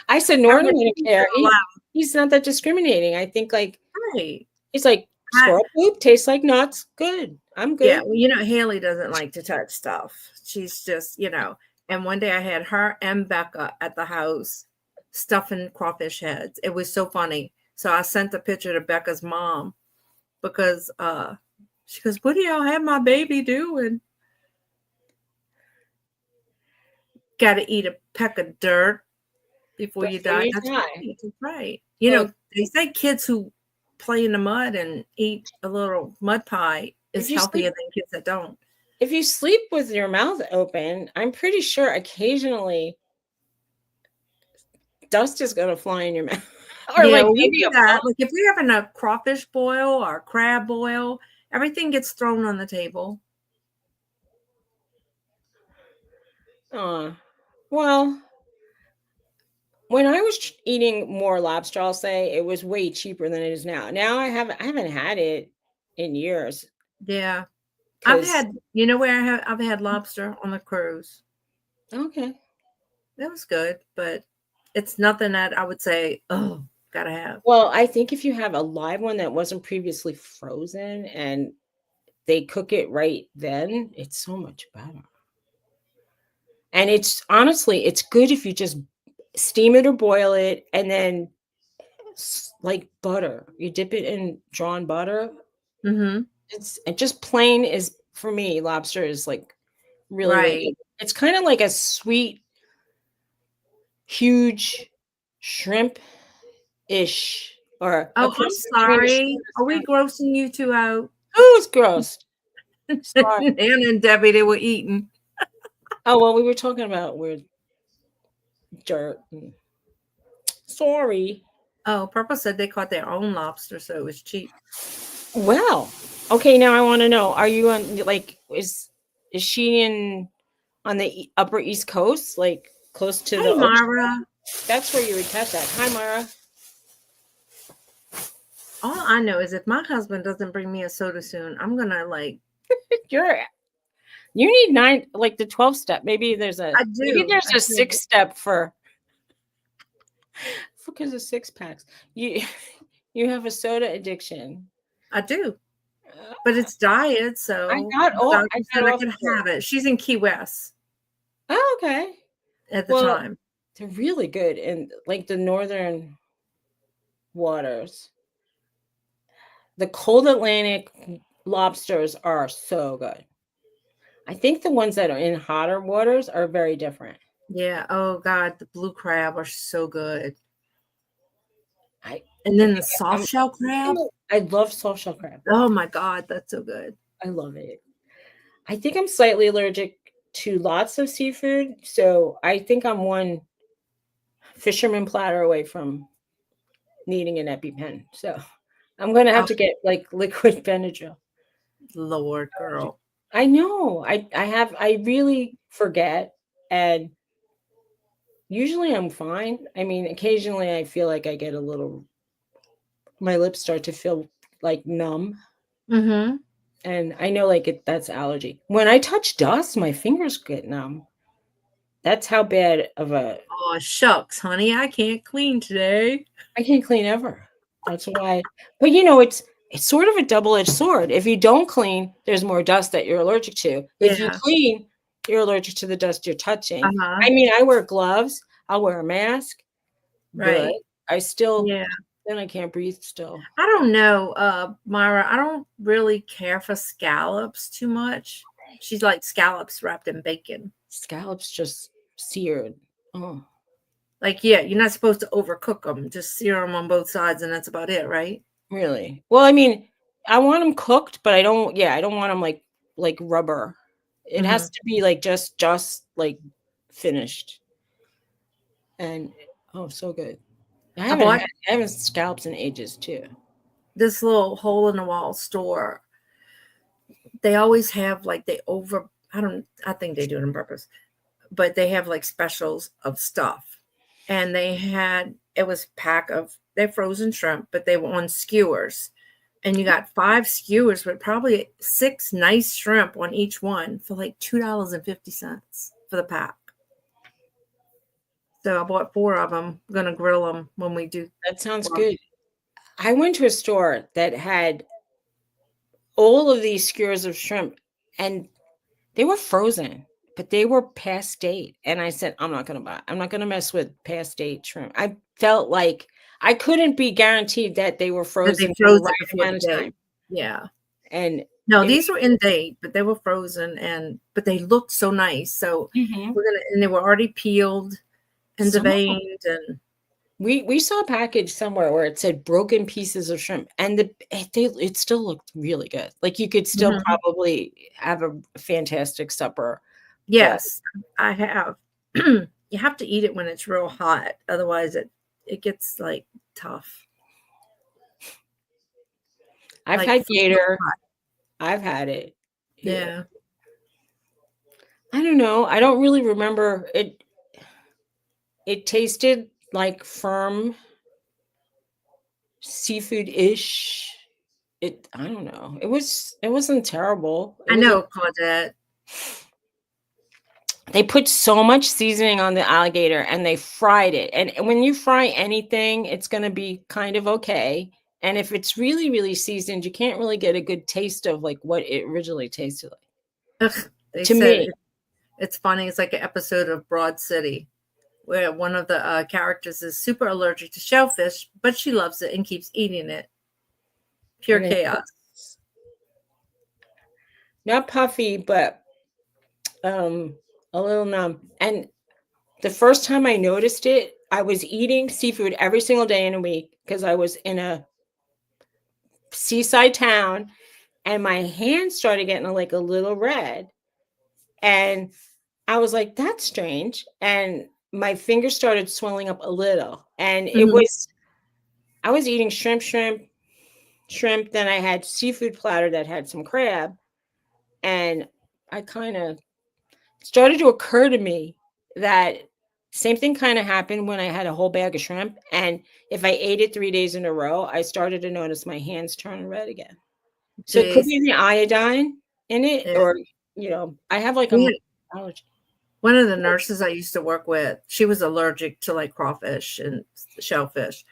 I said how Norton much wouldn't poop care. are allowed? He's not that discriminating. I think like Right. he's like squirrel poop tastes like nuts. Good. I'm Yeah. good. Well, Haley doesn't like to touch stuff. She's just, and one day I had her and Becca at the house stuffing crawfish heads. It was so funny. So I sent a picture to Becca's mom because she goes, "What do y'all have my baby doing?" Got to eat a peck of dirt before you Before die. you That's die. right. That's right. Look, They say kids who play in the mud and eat a little mud pie is if you healthier sleep than kids that don't. if you sleep with your mouth open, I'm pretty sure occasionally dust is gonna fly in your mouth. Or Yeah, like well, we maybe do a that. bug. Like if we're having a crawfish boil or a crab boil, everything gets thrown on the table. Well, when I was eating more lobster, I'll say it was way cheaper than it is now. Now I haven't had it in years Yeah. I've because had, where I've had lobster on the cruise. okay. It was good, but it's nothing that I would say, oh, gotta have. Well, I think if you have a live one that wasn't previously frozen and they cook it right then, it's so much better. And it's honestly, it's good if you just steam it or boil it and then like butter. You dip it in drawn butter. Mm-hmm. It's just plain is for me, lobster is like really, really Right. good. It's kind of like a sweet, huge shrimp-ish or a Oh, cross I'm between a sorry. shrimp Are we and a grossing you two out? oh, it's gross. Sorry. Anna and Debbie, they were eating. Oh, well, we were talking about weird dirt. Sorry. Oh, Purple said they caught their own lobster, so it was cheap. Well, okay, now I want to know, are you on like is she in on the upper East Coast, like close to the Hey, ocean? Mara. That's where you would catch that. Hi, Mara. All I know is if my husband doesn't bring me a soda soon, I'm gonna You need 9, like the 12 step. Maybe there's I do. a 6 step for because of 6 packs. You have a soda addiction. I do. But it's diet, so I the doctor got said I off can of it. have it. She's in Key West Oh, okay. at the Well, time. they're really good in like the northern waters. The cold Atlantic lobsters are so good. I think the ones that are in hotter waters are very different. Yeah. Oh God, the blue crab are so good. I And then okay, the soft shell crab. I love soft shell crab. Oh my God, that's so good. I love it. I think I'm slightly allergic to lots of seafood, so I think I'm one fisherman platter away from needing an EpiPen. So I'm gonna have Oh, to get like liquid Benadryl. Lord, girl. I know. I really forget, and usually I'm fine. I mean, occasionally I feel like I get a little my lips start to feel like numb. Mm-hmm. And I know like that's allergy. When I touch dust, my fingers get numb. That's how bad of a Oh, shucks, honey, I can't clean today. I can't clean ever. That's why. But you know, it's sort of a double-edged sword. If you don't clean, there's more dust that you're allergic to. If you Yeah. clean, you're allergic to the dust you're touching. Uh-huh. I mean, I wear gloves, I'll wear a mask, but Right. I still Yeah. then I can't breathe still. I don't know, Myra. I don't really care for scallops too much. She's like scallops wrapped in bacon. Scallops just seared. Oh, Like, yeah, you're not supposed to overcook them. Just sear them on both sides, and that's about it, right? really? Well, I mean, I want them cooked, but I don't want them like rubber. It Mm-hmm. has to be like just like finished. And oh, so good. I bought I haven't scallops in ages too. this little hole in the wall store. They always have like I think they do it on purpose, but they have like specials of stuff. And it was a pack of they're frozen shrimp, but they were on skewers. And you got 5 skewers with probably 6 nice shrimp on each one for like $2.50 for the pack. So I bought 4 of them. I'm gonna grill them when we do. That sounds good. I went to a store that had all of these skewers of shrimp and they were frozen, but they were past date. And I said, I'm not going to mess with past date shrimp. I felt like I couldn't be guaranteed that they were That frozen they for the froze it right before amount the of date. time. Yeah. And No, these were in date, but they were frozen but they looked so nice. So and they were already peeled and deveined and we saw a package somewhere where it said broken pieces of shrimp, and it still looked really good. Like you could still probably have a fantastic supper. yes, I have. You have to eat it when it's real hot, otherwise it gets like tough. I've Like had gator. hot. I've had it. Yeah. I don't know. I don't really remember it. It tasted like firm seafood-ish. I don't know. It wasn't terrible. I know, Claudette. They put so much seasoning on the alligator and they fried it. And when you fry anything, it's going to be kind of okay. And if it's really, really seasoned, you can't really get a good taste of like what it originally tasted like. Ugh, they To said me, it's funny. It's like an episode of Broad City where one of the characters is super allergic to shellfish, but she loves it and keeps eating it. Pure chaos. Not puffy, but a little numb. And the first time I noticed it, I was eating seafood every single day in a week because I was in a seaside town and my hands started getting like a little red. And I was like, that's strange. And my fingers started swelling up a little. And I was eating shrimp. Then I had seafood platter that had some crab. And I kind of started to occur to me that same thing kind of happened when I had a whole bag of shrimp. And if I ate it 3 days in a row, I started to notice my hands turning red again. So it could Jeez. be the iodine in it, Yeah. or I have like a allergy. One of the nurses I used to work with, she was allergic to like crawfish and shellfish.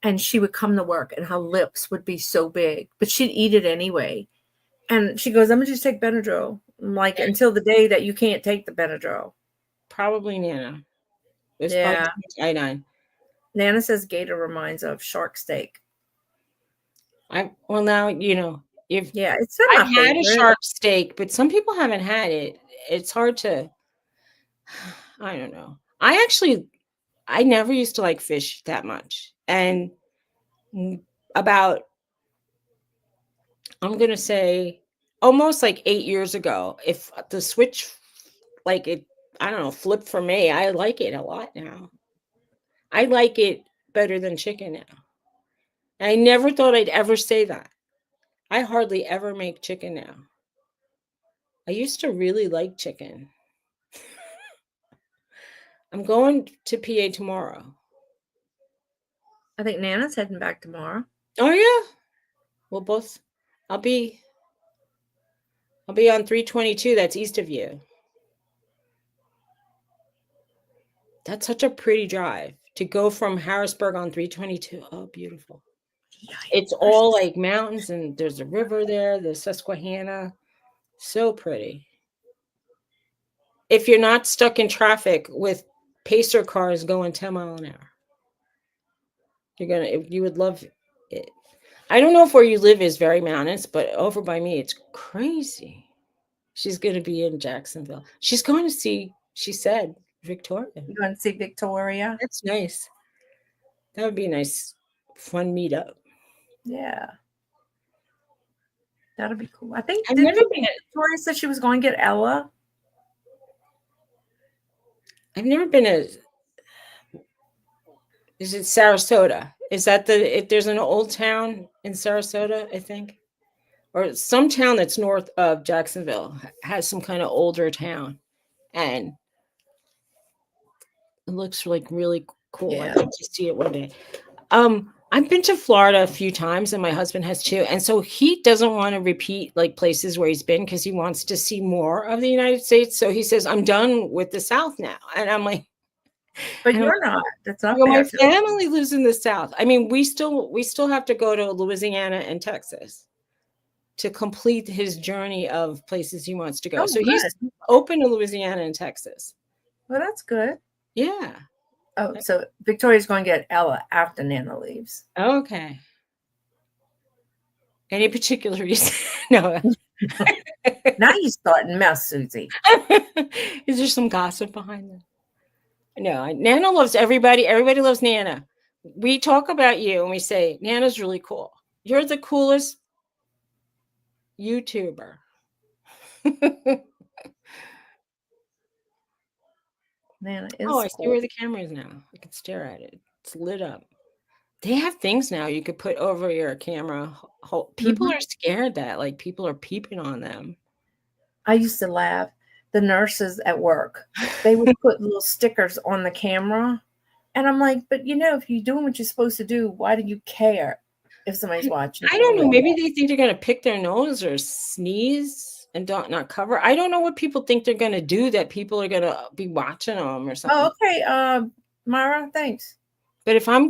And she would come to work and her lips would be so big, but she'd eat it anyway. And she goes, I'm going to just take Benadryl. I'm like, until the day that you can't take the Benadryl. Probably Nana. It's probably Yeah. too much iodine. Nana says gator reminds of shark steak. Now if it's I've had a shark steak, but some people haven't had it. It's hard to. I don't know. I never used to like fish that much, and about I'm gonna say almost like 8 years ago, if the switch like it, I don't know, flipped for me. I like it a lot now. I like it better than chicken now. And I never thought I'd ever say that. I hardly ever make chicken now. I used to really like chicken. I'm going to PA tomorrow. I think Nana's heading back tomorrow. Oh yeah. We'll both I'll be on 322. That's east of you. That's such a pretty drive to go from Harrisburg on 322. Oh, beautiful. It's all like mountains and there's a river there, the Susquehanna. So pretty. If you're not stuck in traffic with pacer cars going 10 miles an hour, you would love it. I don't know if where you live is very mountainous, but over by me, it's crazy. She's going to be in Jacksonville. She's going to see, she said, Victoria. You going to see Victoria? That's nice. That would be a nice, fun meetup. Yeah. That'll be cool. I think I've never been. Victoria said she was going to get Ella. I've never been is it Sarasota? Is that if there's an old town in Sarasota, I think? Or some town that's north of Jacksonville has some kind of older town. And it looks like really cool. Yeah. I'd like to see it one day. I've been to Florida a few times and my husband has too. And so he doesn't want to repeat like places where he's been because he wants to see more of the United States. So he says, I'm done with the South now. And I'm like, but you're not. That's not my family lives in the South. I mean, we still have to go to Louisiana and Texas to complete his journey of places he wants to go. So he's open to Louisiana and Texas. Well, that's good. Yeah. Oh, so Victoria's going to get Ella after Nana leaves. Okay. Any particular reason? No. Now you're starting mess, Suzy. Is there some gossip behind that? No, Nana loves everybody. Everybody loves Nana. We talk about you and we say, Nana's really cool. You're the coolest YouTuber. Nana is I see where the camera is now. I can stare at it. It's lit up. They have things now you could put over your camera. People are scared that like people are peeping on them. I used to laugh. The nurses at work, they would put little stickers on the camera. And I'm like, but if you're doing what you're supposed to do, why do you care if somebody's watching? I don't know. Maybe they think they're going to pick their nose or sneeze and not cover. I don't know what people think they're going to do that people are going to be watching them or something. Oh, okay. Myra, thanks. But if I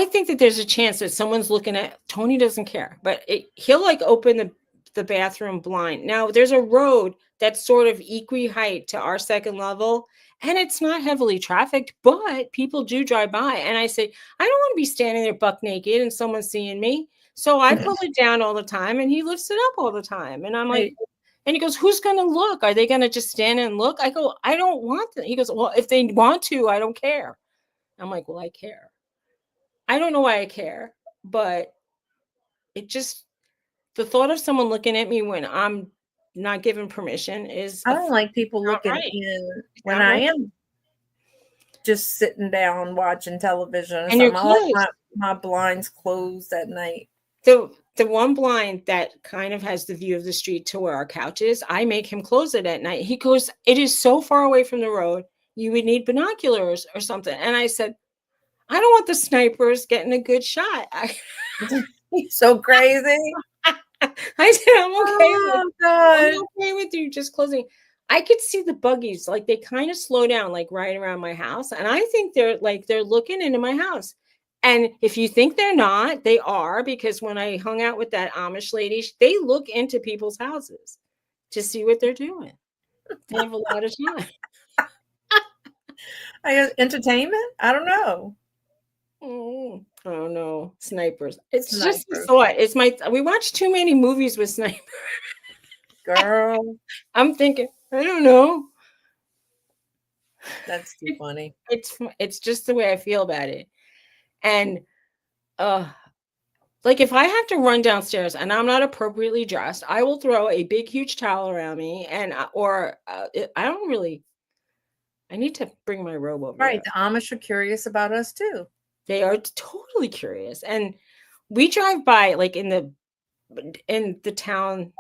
think that there's a chance that someone's looking at, Tony doesn't care, but he'll like open the bathroom blind. Now there's a road that's sort of equi height to our second level and it's not heavily trafficked, but people do drive by. And I say, I don't want to be standing there buck naked and someone seeing me. So I pull it down all the time and he lifts it up all the time. And I'm like, and he goes, who's going to look? Are they going to just stand and look? I go, I don't want to. He goes, well, if they want to, I don't care. I'm like, well, I care. I don't know why I care, but it just, the thought of someone looking at me when I'm not given permission is. I don't like people looking in when I am just sitting down watching television. And I like my blinds closed at night. The one blind that kind of has the view of the street to where our couch is, I make him close it at night. He goes, it is so far away from the road. You would need binoculars or something. And I said, I don't want the snipers getting a good shot. He's so crazy. I said, I'm okay with you just closing. I could see the buggies, like they kind of slow down, like right around my house. And I think they're looking into my house. And if you think they're not, they are, because when I hung out with that Amish lady, they look into people's houses to see what they're doing. They have a lot of time. I guess entertainment? I don't know. I don't know. Snipers. It's just a thought. We watch too many movies with snipers. Girl. I'm thinking, I don't know. That's too funny. It's just the way I feel about it. And like if I have to run downstairs and I'm not appropriately dressed, I will throw a big, huge towel around me I need to bring my robe over. Right. The Amish are curious about us too. They are totally curious. And we drive by like in the town.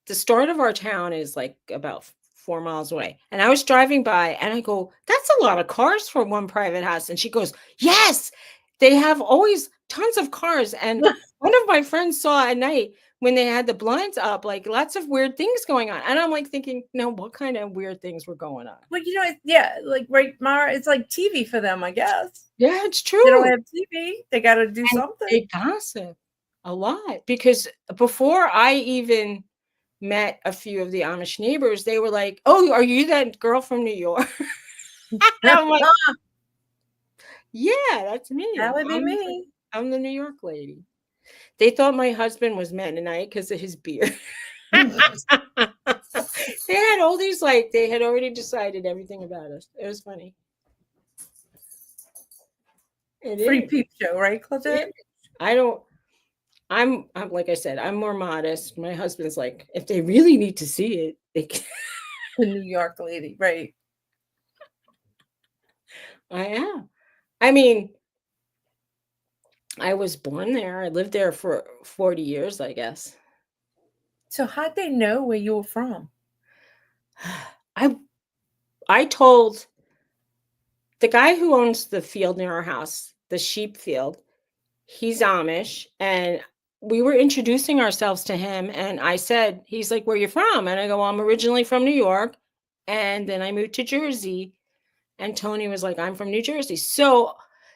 The start of our town is like about 4 miles away. And I was driving by and I go, that's a lot of cars for one private house. And she goes, yes, they have always tons of cars. And one of my friends saw at night when they had the blinds up, like lots of weird things going on. And I'm like thinking, no, what kind of weird things were going on? Well, yeah, like right, Mara, it's like TV for them, I guess. Yeah, it's They don't true. have TV. They got to do And something. they gossip a lot because before I even met a few of the Amish neighbors, they were like, "Oh, are you that girl from New York?" And I'm like, "Yeah, that's me. That would be me. I'm the New York lady." They thought my husband was Mennonite because of his beard. They had all these they had already decided everything about us. It was funny. It Free is. peep show, right, Claudette? I don't. I'm like I said, I'm more modest. My husband's like, if they really need to see it, they can. The New York lady, right? I am. I mean, I was born there. I lived there for 40 years, I guess. So how'd they know where you were from? I told the guy who owns the field near our house, the sheep field, he's Amish, and we were introducing ourselves to him, and I said, he's like, "Where you from?" And I go, "Well, I'm originally from New York, and then I moved to Jersey." And Tony was like, "I'm from New Jersey." So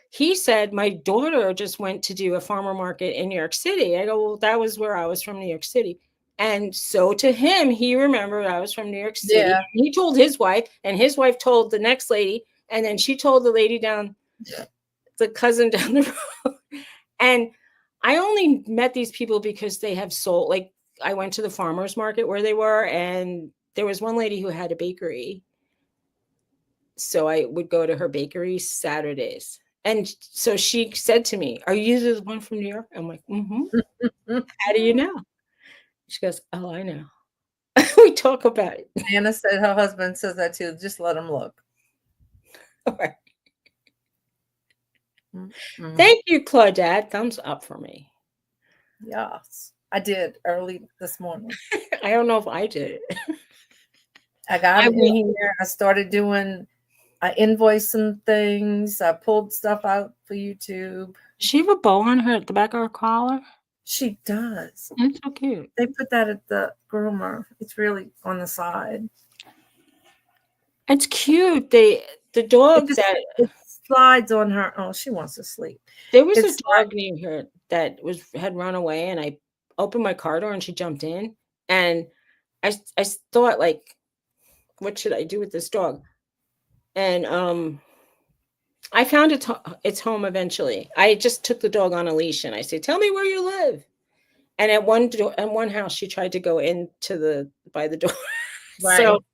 he said, "My daughter just went to do a farmer market in New York City." I go, "Well, that was where I was from, New York City." And so to him, he remembered I was from New York City. Yeah. He told his wife, and his wife told the next lady, and then she told the lady down, the cousin down the road. And I only met these people because they have sold, like, I went to the farmer's market where they were, and there was one lady who had a bakery. So I would go to her bakery Saturdays. And so she said to me, "Are you the one from New York?" I'm like, "Mm-hmm. How do you know?" She goes, "Oh, I know." We talk about it. Anna said her husband says that too. Just let him look. All right. Mm-hmm. Thank you, Claudette. Thumbs up for me. Yes, I did early this morning. I don't know if I did it. I got it in here. I started doing, I invoiced some things. I pulled stuff out for YouTube. Does she have a bow on her at the back of her collar? She does. That's so cute. They put that at the groomer. It's really on the side. It's cute. The dog It slides on her. Oh, she wants to sleep. There was a dog named her that had run away, and I opened my car door and she jumped in, and I thought, like, what should I do with this dog? And I found its home eventually. I just took the dog on a leash and I said, "Tell me where you live." And at one house, she tried to go into by the door. Right. So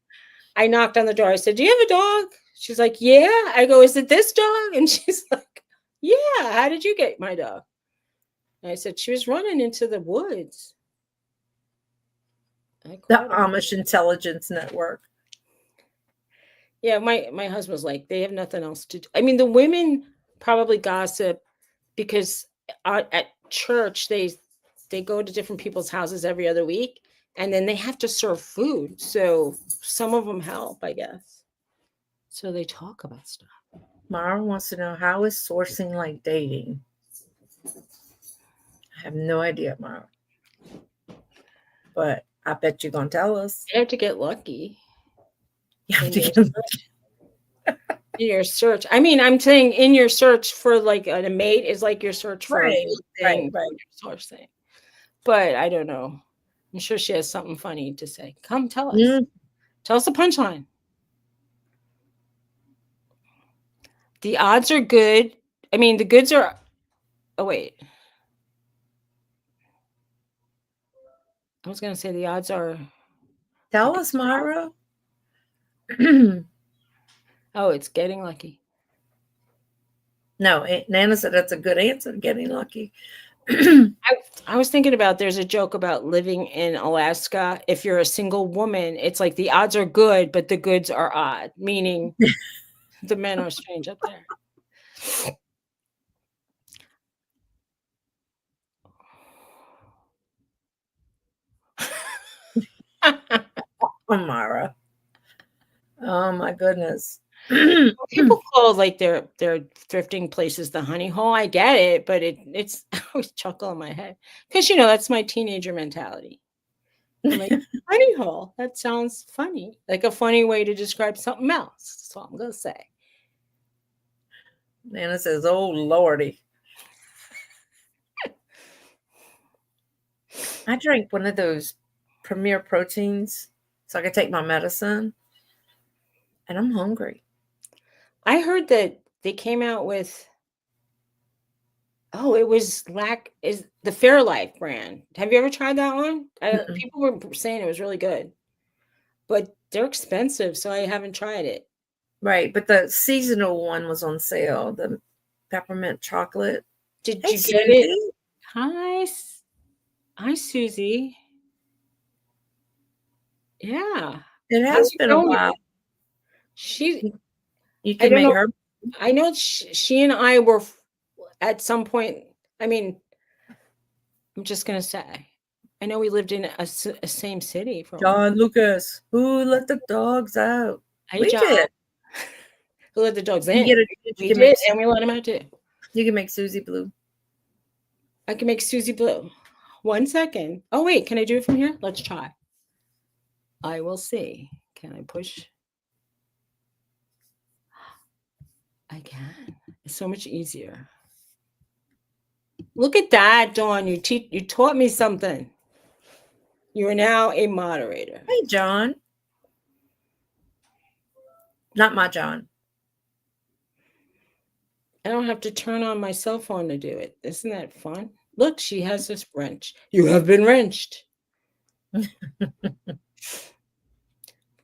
I knocked on the door. I said, "Do you have a dog?" She's like, "Yeah." I go, "Is it this dog?" And she's like, "Yeah. How did you get my dog?" And I said, "She was running into the woods." The Amish Intelligence Network. Yeah, my husband was like, they have nothing else to do. I mean, the women probably gossip because at church they go to different people's houses every other week, and then they have to serve food. So some of them help, I guess. So they talk about stuff. Mara wants to know, how is sourcing like dating? I have no idea, Mara. But I bet you're going to tell us. You have to get lucky. You have to get lucky. In your search. I mean, I'm saying in your search for like a mate is like your search for right, a thing, right. Sourcing. But I don't know. I'm sure she has something funny to say. Come tell us. Mm. Tell us the punchline. The odds are good. I mean, the goods are. Oh, wait. I was going to say the odds are. Tell us, Mara. Oh, it's getting lucky. No, Nana said that's a good answer, getting lucky. I was thinking about, there's a joke about living in Alaska. If you're a single woman, it's like the odds are good, but the goods are odd, meaning the men are strange up there. Oh, Mara. Oh, my goodness. People call like their thrifting places the honey hole. I get it, but it's I always chuckle in my head because that's my teenager mentality. I'm like honey hole. That sounds funny, like a funny way to describe something else. That's all I'm gonna say. Nana says, "Oh Lordy." I drank one of those Premier Proteins so I could take my medicine, and I'm hungry. I heard that they came out with. Oh, it was is the Fairlife brand. Have you ever tried that one? Mm-mm. People were saying it was really good, but they're expensive, so I haven't tried it. Right, but the seasonal one was on sale. The peppermint chocolate. Did Hey, you get it? Suzy. Hi, Suzy. Yeah. It How's has it been a going? while. She, You I can don't make know. her. I know she and I were at some point. I mean, I'm just gonna say, I know we lived in a same city for a while. John Lucas, who let the dogs out? Hey, We John. did. Who let the dogs You in? get it. You We can did, make. and we let them out too. You can make Suzy blue. I can make Suzy blue. 1 second. Oh wait, can I do it from here? Let's try. I will see. Can I push? I can. It's so much easier. Look at that, Dawn. You taught me something. You are now a moderator. Hey, John. Not my John. I don't have to turn on my cell phone to do it. Isn't that fun? Look, she has this wrench. You have been wrenched.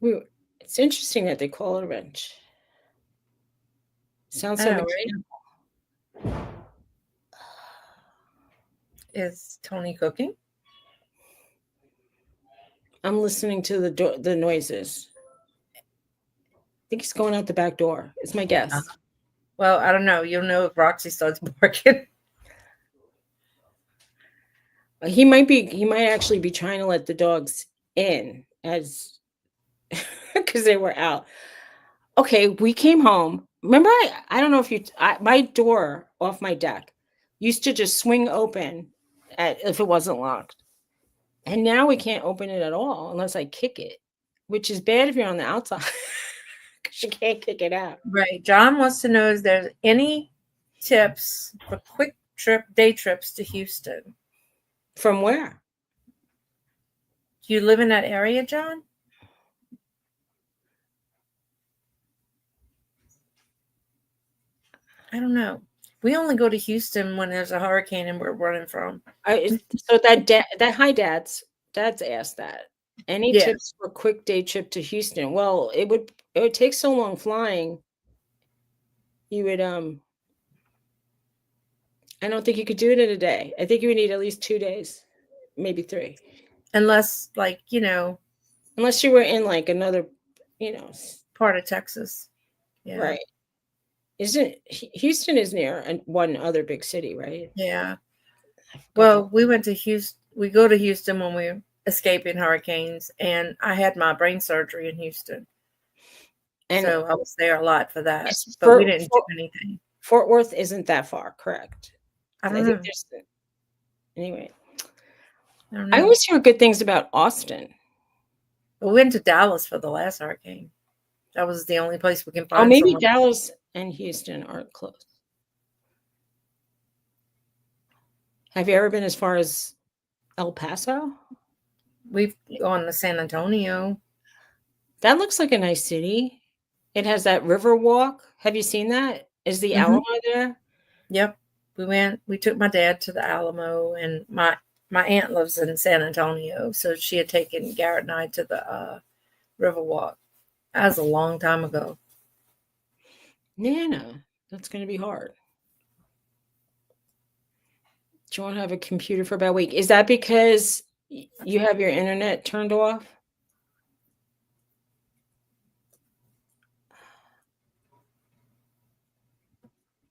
It's interesting that they call it a wrench. Sounds so I know, mechanical. right? Is Tony cooking? I'm listening to the noises. I think he's going out the back door. It's my guess. Well, I don't know. You'll know if Roxy starts barking. He might actually be trying to let the dogs in as because they were out. Okay, we came home. Remember, I don't know if my door off my deck used to just swing open if it wasn't locked. And now we can't open it at all unless I kick it, which is bad if you're on the outside because you can't kick it out. Right. John wants to know if there's any tips for quick day trips to Houston. From where? Do you live in that area, John? I don't know. We only go to Houston when there's a hurricane and we're running from. So that hi dad's asked that. Any Yeah. tips for a quick day trip to Houston? Well, it would take so long flying. You would I don't think you could do it in a day. I think you would need at least 2 days, maybe 3. Unless, Unless you were in like another, part of Texas. Yeah. right. Houston is near one other big city, right? Yeah. Well, we went to Houston. We go to Houston when we're escaping hurricanes, and I had my brain surgery in Houston. And so I was there a lot for that. Yes, But we didn't do anything. Fort Worth isn't that far, correct? I don't know. Anyway, I don't know. I always hear good things about Austin. But we went to Dallas for the last hurricane. That was the only place we can find. Oh, maybe someone. Dallas and Houston aren't close. Have you ever been as far as El Paso? We've gone to San Antonio. That looks like a nice city. It has that river walk. Have you seen that? Is the Alamo there? Yep. We took my dad to the Alamo, and my aunt lives in San Antonio, so she had taken Garrett and I to the Riverwalk. That was a long time ago. Nana, that's going to be hard. Do you want to have a computer for about a week? Is that because you have your internet turned off?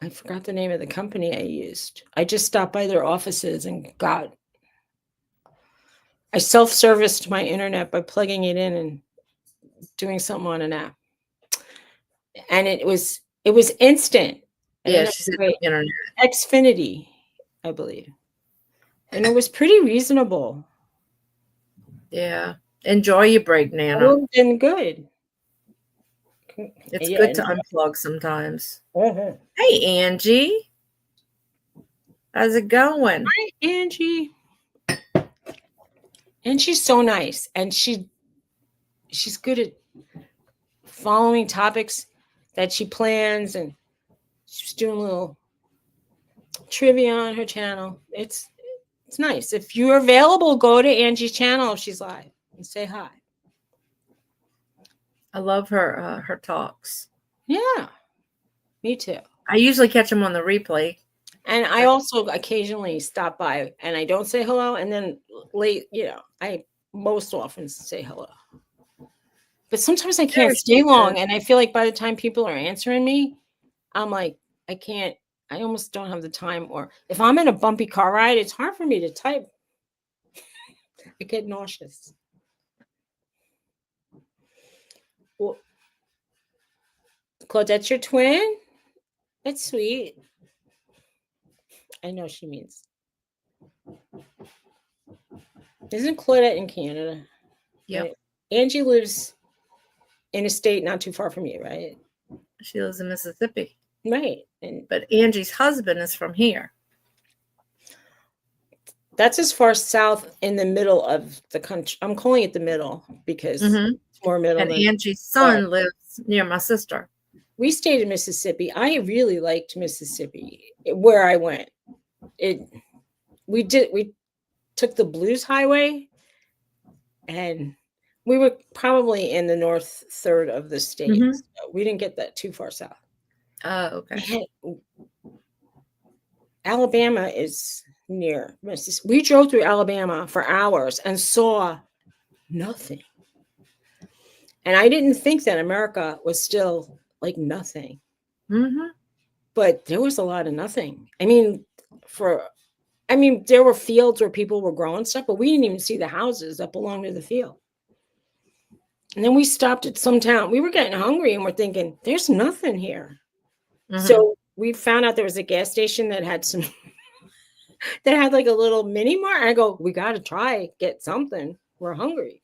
I forgot the name of the company I used. I just stopped by their offices and I self-serviced my internet by plugging it in and doing something on an app. and it was instant. I don't Yeah, know, she said great. internet. Xfinity, I believe, and it was pretty reasonable. Yeah. Enjoy your break, It Nana. would have been good. It's Yeah. good to unplug sometimes. Mhm. Hey, Angie. How's it going? Hi, Angie. And she's so nice, and she's good at following topics that she plans, and she's doing a little trivia on her channel. It's nice. If you're available, go to Angie's channel if she's live and say hi. I love her talks. Yeah, me too. I usually catch them on the replay. And I also occasionally stop by and I don't say hello, and then late, I most often say hello. But sometimes I can't stay long, and I feel like by the time people are answering me, I'm like, I almost don't have the time. Or if I'm in a bumpy car ride, it's hard for me to type. I get nauseous. Well, Claudette's your twin? That's sweet. I know she means. Isn't Claudette in Canada? Yeah. Right? Angie lives in a state not too far from you, right? She lives in Mississippi. Right. But Angie's husband is from here. That's as far south in the middle of the country. I'm calling it the middle because it's more middle. And Angie's son lives near my sister. We stayed in Mississippi. I really liked Mississippi where I went. We took the Blues Highway, and we were probably in the north third of the state. So we didn't get that too far south. Oh, okay. Alabama is near Mississippi. We drove through Alabama for hours and saw nothing. And I didn't think that America was still like nothing. But there was a lot of nothing. I mean, there were fields where people were growing stuff, but we didn't even see the houses that belonged to the field. And then we stopped at some town. We were getting hungry and we're thinking, there's nothing here. So we found out there was a gas station that had that had like a little mini mart. I go, we got to get something. We're hungry.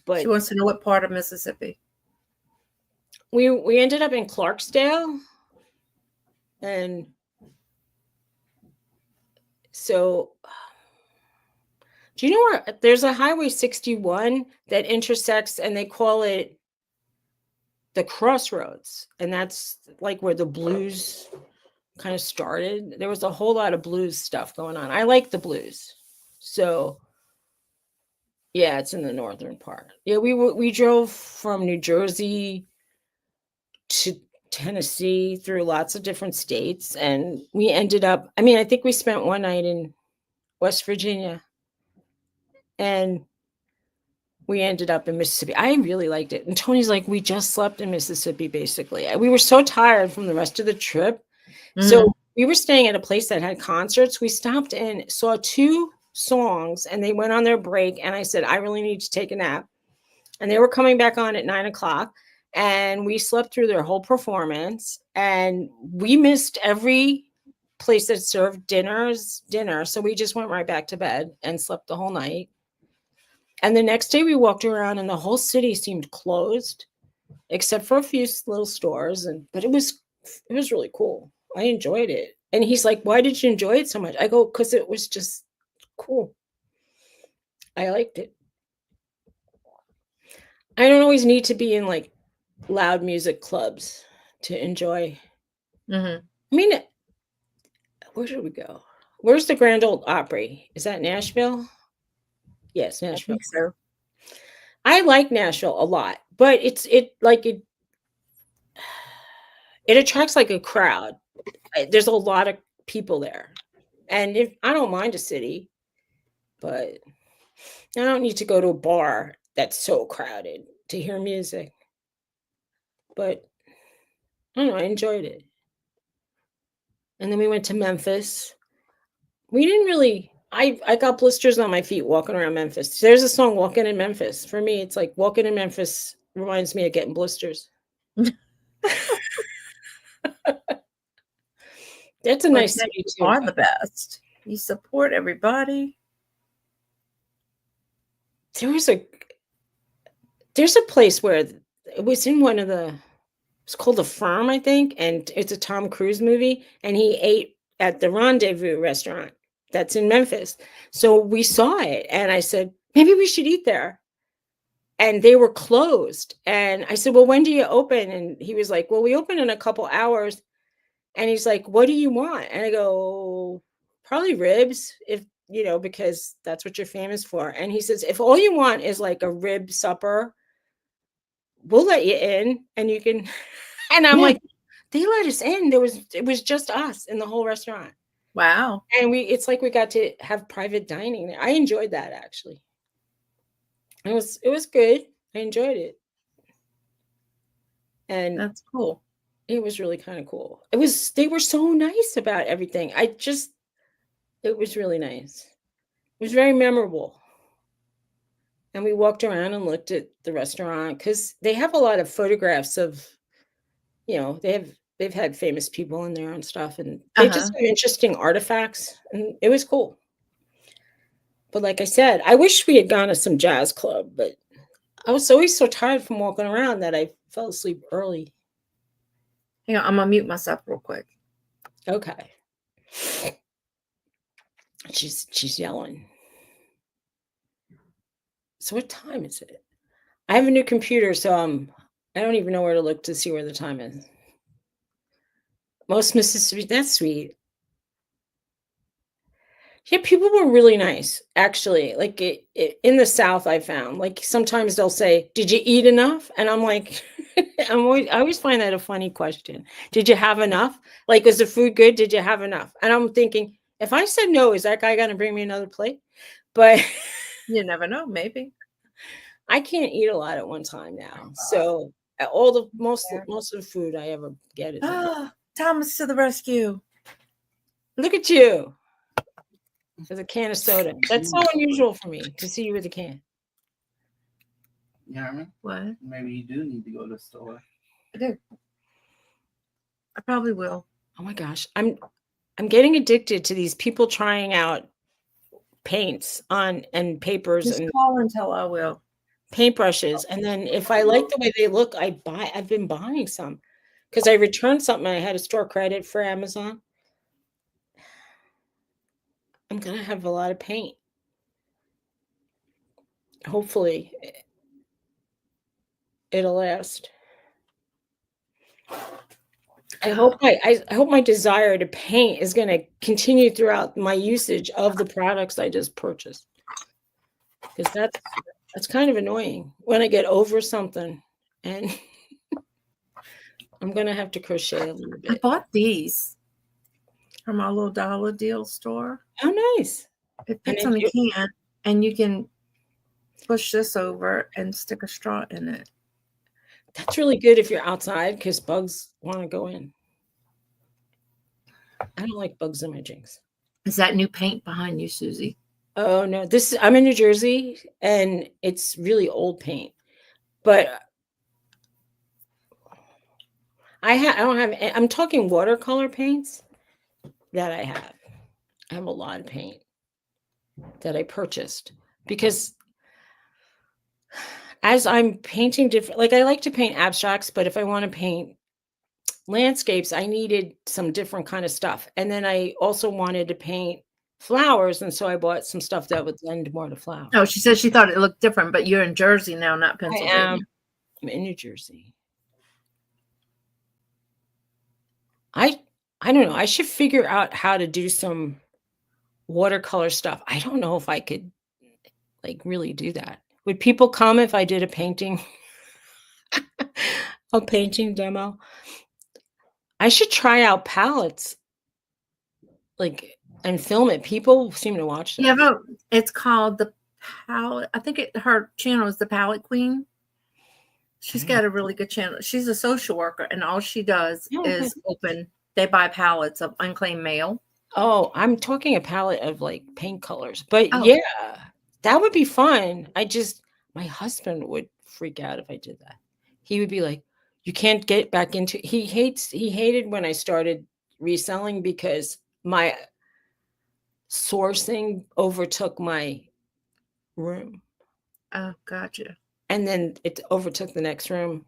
But she wants to know what part of Mississippi. We ended up in Clarksdale. And so, do you know where there's a Highway 61 that intersects, and they call it the Crossroads, and that's like where the blues kind of started. There was a whole lot of blues stuff going on. I like the blues. So yeah, it's in the northern part. Yeah, we drove from New Jersey to Tennessee through lots of different states, and we ended up, I think we spent one night in West Virginia, and we ended up in Mississippi. I really liked it. And Tony's like, we just slept in Mississippi, basically. We were so tired from the rest of the trip. So we were staying at a place that had concerts. We stopped and saw 2 songs, and they went on their break. And I said, I really need to take a nap. And they were coming back on at 9:00. And we slept through their whole performance. And we missed every place that served dinner. So we just went right back to bed and slept the whole night. And the next day we walked around and the whole city seemed closed, except for a few little stores. But it was really cool. I enjoyed it. And he's like, why did you enjoy it so much? I go, because it was just cool. I liked it. I don't always need to be in like loud music clubs to enjoy. Where should we go? Where's the Grand Ole Opry? Is that Nashville? Yes, Nashville. I think so. I like Nashville a lot, but it attracts like a crowd. There's a lot of people there, and I don't mind a city, but I don't need to go to a bar that's so crowded to hear music. But I don't know, I enjoyed it. And then we went to Memphis. We didn't really. I got blisters on my feet walking around Memphis. There's a song, Walking in Memphis. For me, it's like walking in Memphis reminds me of getting blisters. That's a Well, nice yeah, city you too. are the best. You support everybody. There's a place where it was in one of the it's called The Firm, I think, and it's a Tom Cruise movie, and he ate at the Rendezvous restaurant that's in Memphis. So we saw it, and I said, maybe we should eat there. And they were closed. And I said, well, when do you open? And he was like, well, we open in a couple hours. And he's like, what do you want? And I go, probably ribs, if because that's what you're famous for. And he says, if all you want is like a rib supper, we'll let you in and you can. And I'm Yeah. like, they let us in. It was just us in the whole restaurant. Wow. And it's like we got to have private dining there. I enjoyed that actually. It was good. I enjoyed it. And That's cool. it was really kind of cool. They were so nice about everything. It was really nice. It was very memorable. And we walked around and looked at the restaurant because they have a lot of photographs of, they've had famous people in there and stuff, and they just have interesting artifacts, and it was cool. But like I said, I wish we had gone to some jazz club, but I was always so tired from walking around that I fell asleep early. Hang on, I'm gonna mute myself real quick. Okay. She's yelling. So what time is it? I have a new computer, so I don't even know where to look to see where the time is. Most Mississippi, that's sweet. Yeah, people were really nice, actually. Like in the South, I found like sometimes they'll say, "Did you eat enough?" And I'm like, I always find that a funny question. Did you have enough? Like, was the food good? Did you have enough? And I'm thinking, if I said no, is that guy gonna bring me another plate? But You never know, maybe. I can't eat a lot at one time now. So all the most of the food I ever get is Thomas to the rescue. look at you. There's a can of soda. That's so unusual for me to see you with a can. Yeah, What? maybe you do need to go to the store. I do. I probably will. Oh my gosh. I'm getting addicted to these people trying out paints and papers Just and call and tell I will. paintbrushes. And then if I like the way they look, I've been buying some because I returned something and I had a store credit for Amazon. I'm gonna have a lot of paint. Hopefully it'll last. I hope my desire to paint is going to continue throughout my usage of the products I just purchased. Because that's kind of annoying when I get over something and I'm going to have to crochet a little I bit. bought these from our little dollar deal store. Oh, nice. It fits on a can, and you can push this over and stick a straw in it. That's really good if you're outside because bugs want to go in. I don't like bugs in my jinx. Is that new paint behind you, Suzy? Oh no, I'm in New Jersey and it's really old paint. But I'm talking watercolor paints that I have. I have a lot of paint that I purchased because as I'm painting different, like I like to paint abstracts, but if I want to paint landscapes, I needed some different kind of stuff. And then I also wanted to paint flowers. And so I bought some stuff that would lend more to flowers. Oh, she said she thought it looked different, but you're in Jersey now, not Pennsylvania. I'm in New Jersey. I don't know. I should figure out how to do some watercolor stuff. I don't know if I could like really do that. Would people come if I did a painting a painting demo? I should try out palettes like and film it. People seem to watch that. Yeah, but it's called the Palette. I think her channel is the Palette Queen. She's got a really good channel. She's a social worker, and all she does is they buy palettes of unclaimed mail. Oh, I'm talking a palette of like paint colors. But yeah, that would be fun. My husband would freak out if I did that. He would be like, you can't get back into. He hated when I started reselling because my sourcing overtook my room, Oh, gotcha. and then it overtook the next room,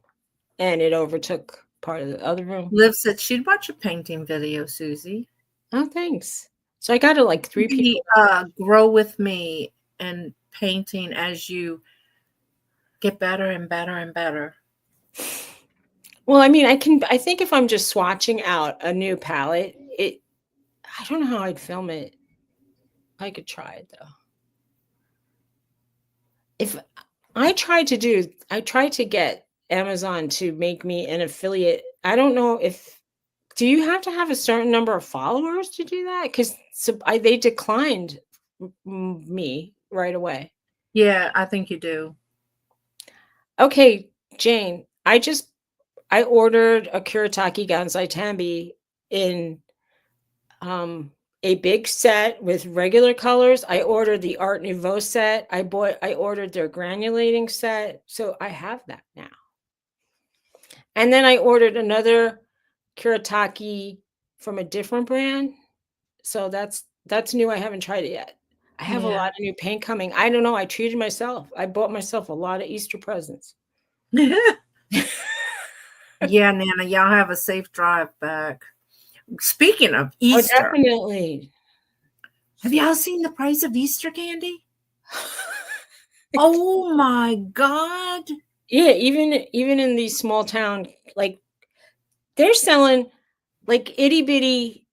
and it overtook part of the other room. Liv said she'd watch a painting video, Susie. Oh, thanks. So I got to like 3 people. Grow with me and painting as you get better and better and better. Well, I mean, I think if I'm just swatching out a new palette, I don't know how I'd film it. I could try it though. If I tried to get Amazon to make me an affiliate. I don't know do you have to have a certain number of followers to do that? Because they declined me right away. Yeah, I think you do. Okay, Jane, I ordered a Kuretake Gansai Tambi in a big set with regular colors. I ordered the Art Nouveau set. I ordered their granulating set. So I have that now. And then I ordered another Kuretake from a different brand. So that's new. I haven't tried it yet. I have a lot of new paint coming. I don't know. I treated myself. I bought myself a lot of Easter presents. Yeah, Nana, y'all have a safe drive back. Speaking of Easter, Oh, definitely. have y'all seen the price of Easter candy? Oh my God. Yeah, even in these small town, like they're selling like itty bitty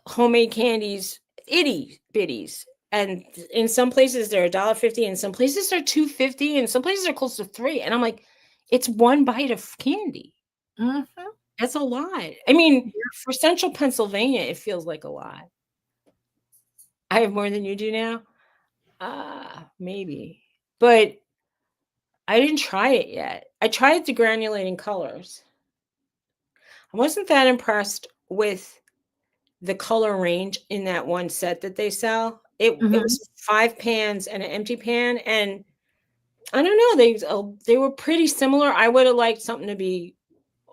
homemade candies, itty bitties. And in some places they're $1.50, and some places they're $2.50, and some places are close to $3. And I'm like, it's one bite of candy. Mm-hmm. That's a lot. I mean, for central Pennsylvania, it feels like a lot. I have more than you do now. Maybe. But I didn't try it yet. I tried the granulating colors. I wasn't that impressed with the color range in that one set that they sell. It was 5 pans and an empty pan, and I don't know, they were pretty similar. I would have liked something to be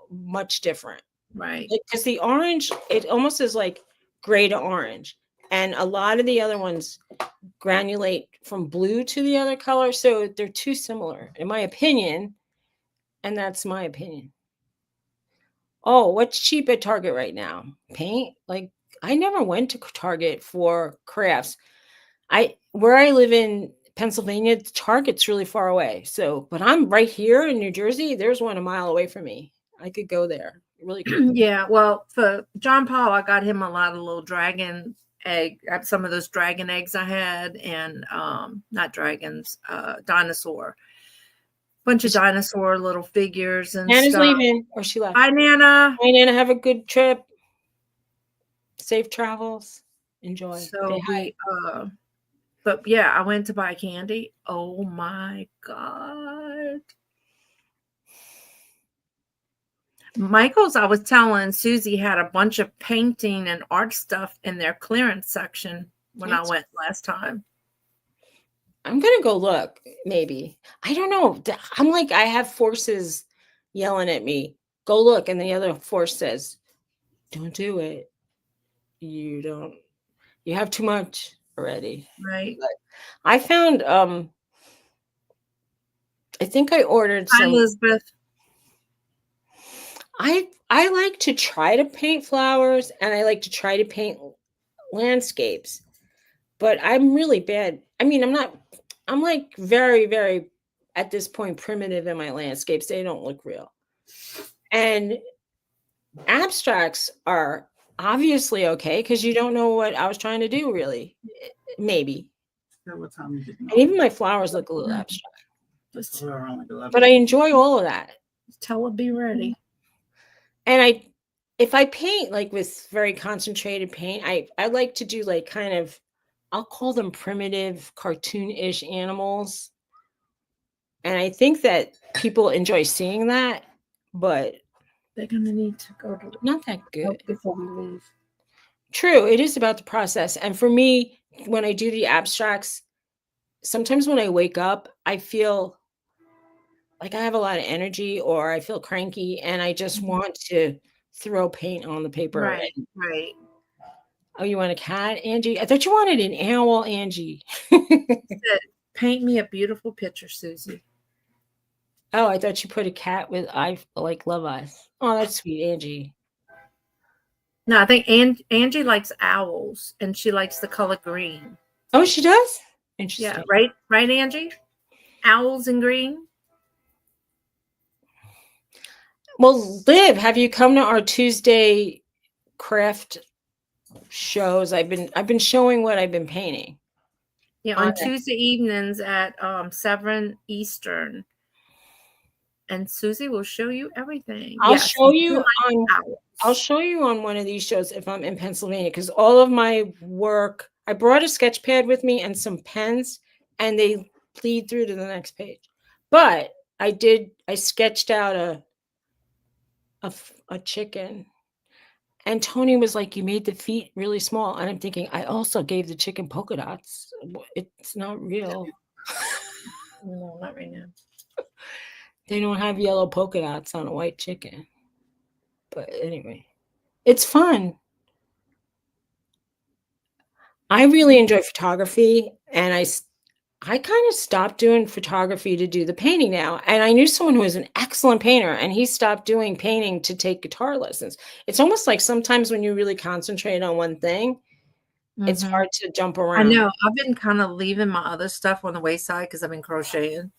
much different. Right. Because the orange, it almost is like gray to orange. And a lot of the other ones granulate from blue to the other color. So they're too similar, in my opinion. And that's my opinion. Oh, what's cheap at Target right now? Paint? Like, I never went to Target for crafts. Where I live in Pennsylvania, Target's really far away. So, but I'm right here in New Jersey. There's one a mile away from me. I could go there. Really could. Yeah, well, for John Paul, I got him a lot of little dragon egg, some of those dragon eggs I had, and not dragons, dinosaur. Bunch of dinosaur little figures and Nana's stuff. leaving, or she left. Hi, Nana. Hi, Nana. Have a good trip. Safe travels. Enjoy. So but yeah, I went to buy candy. Oh my God. Michael's, I was telling Susie, had a bunch of painting and art stuff in their clearance section when I went last time. I'm going to go look, maybe. I don't know. I'm like, I have forces yelling at me, go look. And the other force says, don't do it. You have too much already. Right. But I found, I think I ordered Hi, some. Elizabeth. I like to try to paint flowers, and I like to try to paint landscapes, but I'm really bad. I mean, I'm like very, very, at this point, primitive in my landscapes. They don't look real. And abstracts are obviously okay because you don't know what I was trying to do, really. Maybe. And even my flowers look a little abstract. But I enjoy all of that. Tell her be ready. And if I paint like with very concentrated paint, I like to do like kind of, I'll call them primitive cartoon-ish animals. And I think that people enjoy seeing that, but they're going to need to go to not that good before we leave. True. It is about the process. And for me, when I do the abstracts, sometimes when I wake up, I feel like I have a lot of energy or I feel cranky and I just want to throw paint on the paper. Right, And, right. oh, you want a cat, Angie? I thought you wanted an owl, Angie. Said, paint me a beautiful picture, Susie. Oh, I thought you put a cat with I like love eyes. Oh, that's sweet, Angie. No, I think Angie likes owls, and she likes the color green. Oh, she does? Yeah, Interesting. right, Angie? Owls and green? Well, Liv, have you come to our Tuesday craft shows? I've been showing what I've been painting. Yeah, On on Tuesday evenings at 7 Eastern. And Susie will show you everything. I'll Yes, show we do you like on owls. I'll show you on one of these shows if I'm in Pennsylvania because all of my work, I brought a sketch pad with me and some pens, and they lead through to the next page. But I sketched out a chicken, and Tony was like, "You made the feet really small," and I'm thinking, I also gave the chicken polka dots. It's not real. No, not right now. They don't have yellow polka dots on a white chicken. But anyway, it's fun. I really enjoy photography, and I kind of stopped doing photography to do the painting now. And I knew someone who was an excellent painter, and he stopped doing painting to take guitar lessons. It's almost like sometimes when you really concentrate on one thing, it's Mhm. hard to jump I around. know. I've been kind of leaving my other stuff on the wayside because I've been crocheting.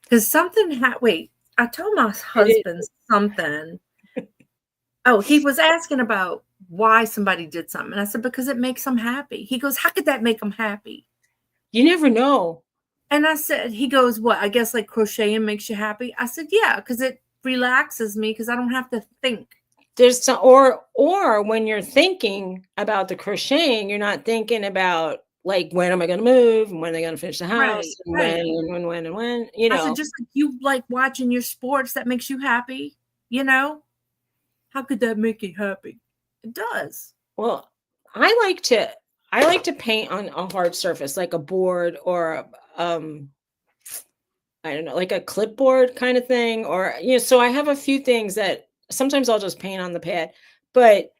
Because something wait, I told my husband something. Oh, he was asking about why somebody did something. And I said, because it makes them happy. He goes, how could that make them happy? You never know. And I said, he goes, what? I guess like crocheting makes you happy. I said, yeah, because it relaxes me because I don't have to think. There's some, or when you're thinking about the crocheting, you're not thinking about like when am I going to move and when are they going to finish the house Right, and right. when, you I said, know. just like you like watching your sports that makes you happy, you know? How could that make you happy? It does. Well, I like to paint on a hard surface like a board or I don't know, like a clipboard kind of thing or so I have a few things that sometimes I'll just paint on the pad, but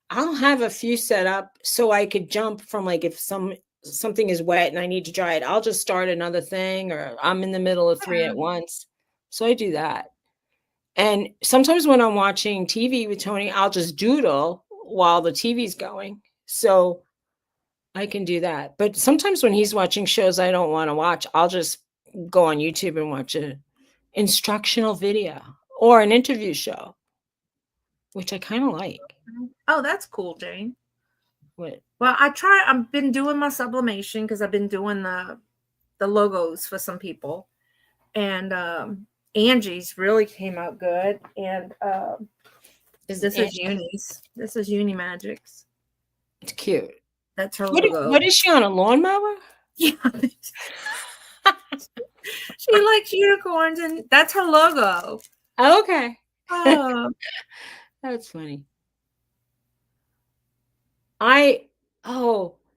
I'll have a few set up so I could jump from like if something is wet and I need to dry it, I'll just start another thing or I'm in the middle of three at once. So I do that. And sometimes when I'm watching TV with Tony, I'll just doodle while the TV's going. So I can do that. But sometimes when he's watching shows I don't want to watch, I'll just go on YouTube and watch a instructional video or an interview show, which I kind of like. Oh, that's cool, Jane. What? Well, I've been doing my sublimation because I've been doing the logos for some people. And Angie's really came out good. And this is Uni's. This is Uni Magic's. It's cute. That's her logo. What is she on, a lawnmower? Yeah. She likes unicorns, and that's her logo. Okay. Oh. That's funny.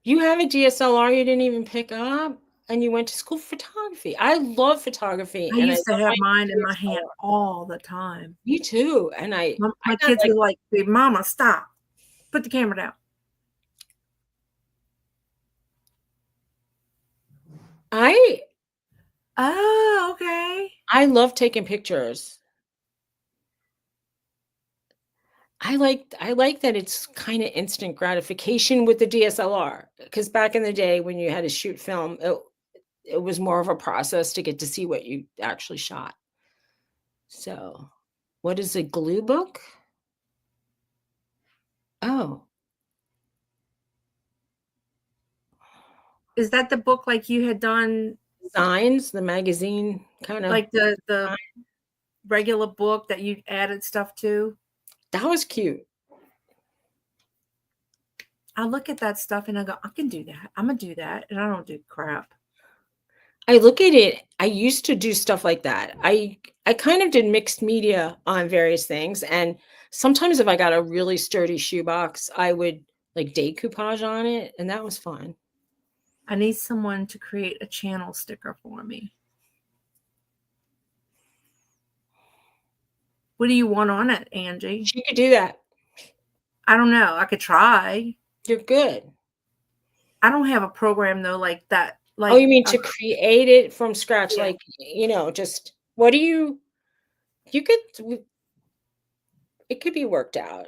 You have a DSLR you didn't even pick up and you went to school for photography. I love photography. I used to have mine in my hand all the time. Me too. And my kids were like, Mama, stop. Put the camera down. Oh, okay. I love taking pictures. I like that it's kind of instant gratification with the DSLR because back in the day when you had to shoot film, it was more of a process to get to see what you actually shot. So, what is a glue book? Oh. Is that the book like you had done? Designs, the magazine kind of. Like the regular book that you added stuff to? That was cute. I look at that stuff and I go, I can do that. I'm going to do that. And I don't do crap. I look at it. I used to do stuff like that. I kind of did mixed media on various things. And sometimes if I got a really sturdy shoebox, I would like decoupage on it. And that was fun. I need someone to create a channel sticker for me. What do you want on it, Angie? She could do that. I don't know. I could try. You're good. I don't have a program though like that. Like, Oh, you mean to create it from scratch? Yeah. Like, just what do you could, it could be worked out.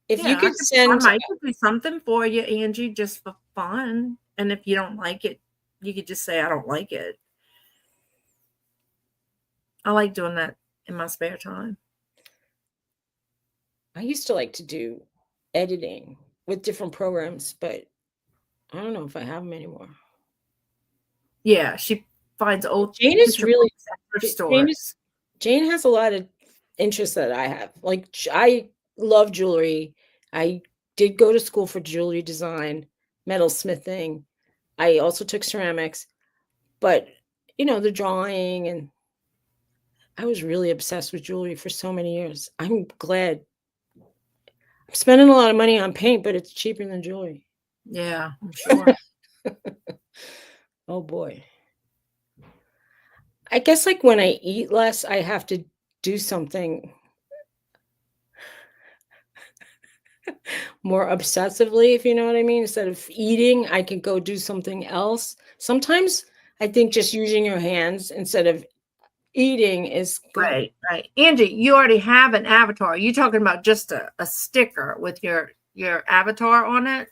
If you could I send, might could do something for you, Angie, just for fun. And if you don't like it, you could just say I don't like it. I like doing that in my spare time. I used to like to do editing with different programs, but I don't know if I have them anymore. Yeah, she finds old Jane is picture really books at thrift stores. Jane has a lot of interests that I have. Like, I love jewelry. I did go to school for jewelry design, metalsmithing. I also took ceramics, but the drawing, and I was really obsessed with jewelry for so many years. I'm glad I'm spending a lot of money on paint, but it's cheaper than jewelry. Yeah, I'm sure. Oh boy. I guess like when I eat less, I have to do something more obsessively, if you know what I mean. Instead of eating, I can go do something else. Sometimes I think just using your hands instead of eating is good. Right. Angie, you already have an avatar. Are you talking about just a sticker with your avatar on it?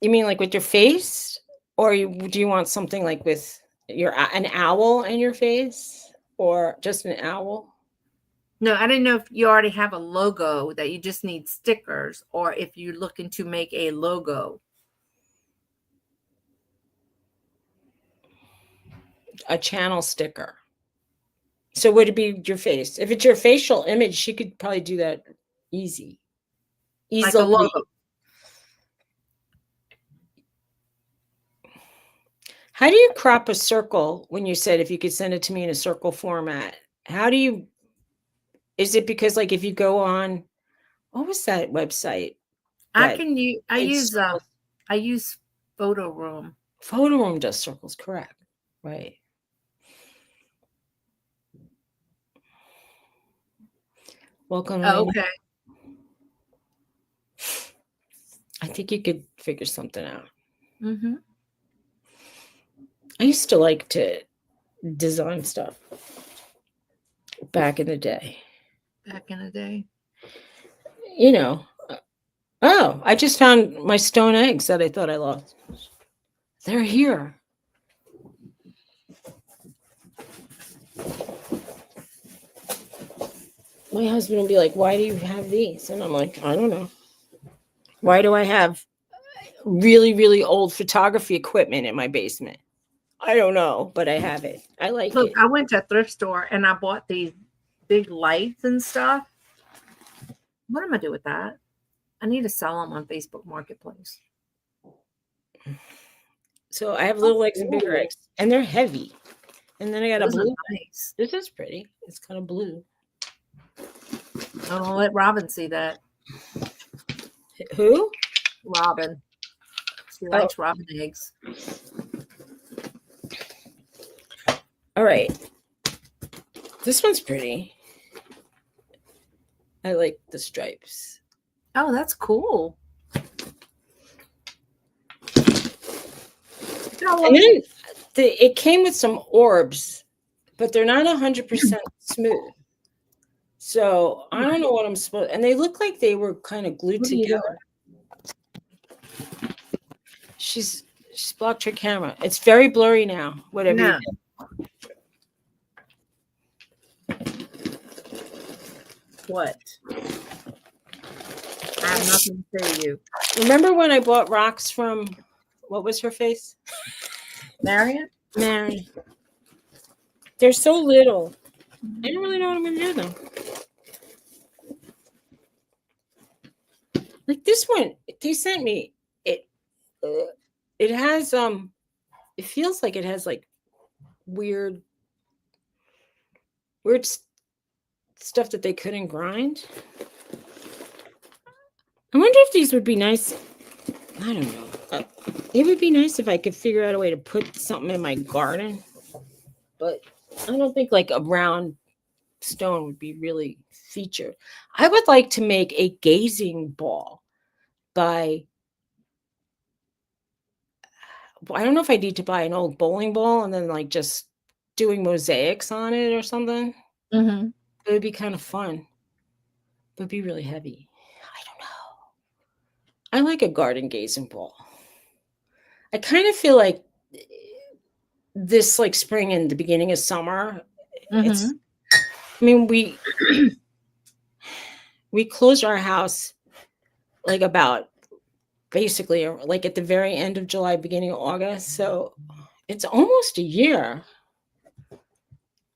You mean like with your face? Or do you want something like with an owl in your face? Or just an owl? No, I didn't know if you already have a logo that you just need stickers, or if you're looking to make a logo. A channel sticker. So would it be your face? If it's your facial image, she could probably do that easily. Like a logo. How do you crop a circle when you said if you could send it to me in a circle format? Is it because like if you go on, what was that website? I use Photo Room. Photo Room does circles, correct. Right. Welcome. Okay. I think you could figure something out. Mm-hmm. I used to like to design stuff back in the day. Oh, I just found my stone eggs that I thought I lost. They're here. My husband will be like, why do you have these? And I'm like, I don't know. Why do I have really, really old photography equipment in my basement? I don't know, but I have it. I like it. I went to a thrift store and I bought these big lights and stuff. What am I doing with that? I need to sell them on Facebook Marketplace. So I have little eggs and bigger eggs, and they're heavy. And then I got a blue. Nice. This is pretty. It's kind of blue. I'll let Robin see that. Who? Robin. She likes robin eggs. All right. This one's pretty. I like the stripes. Oh, that's cool. And then it came with some orbs, but they're not 100% smooth. So I don't know what I'm supposed. And they look like they were kind of glued together. She's blocked her camera. It's very blurry now. Whatever you did. What? I have nothing to say to you. Remember when I bought rocks from, what was her face? Marion? Marion. They're so little. I don't really know what I'm going to do with them. Like this one, they sent me it. It has it feels like it has like weird stuff that they couldn't grind. I wonder if these would be nice. I don't know. It would be nice if I could figure out a way to put something in my garden, but I don't think like a round stone would be really featured. I would like to make a gazing ball by, I don't know if I need to buy an old bowling ball and then like just doing mosaics on it or something. Mm-hmm. It would be kind of fun. But it'd be really heavy. I don't know. I like a garden gazing ball. I kind of feel like this like spring and the beginning of summer, it's, I mean, we closed our house like about basically like at the very end of July, beginning of August. So it's almost a year.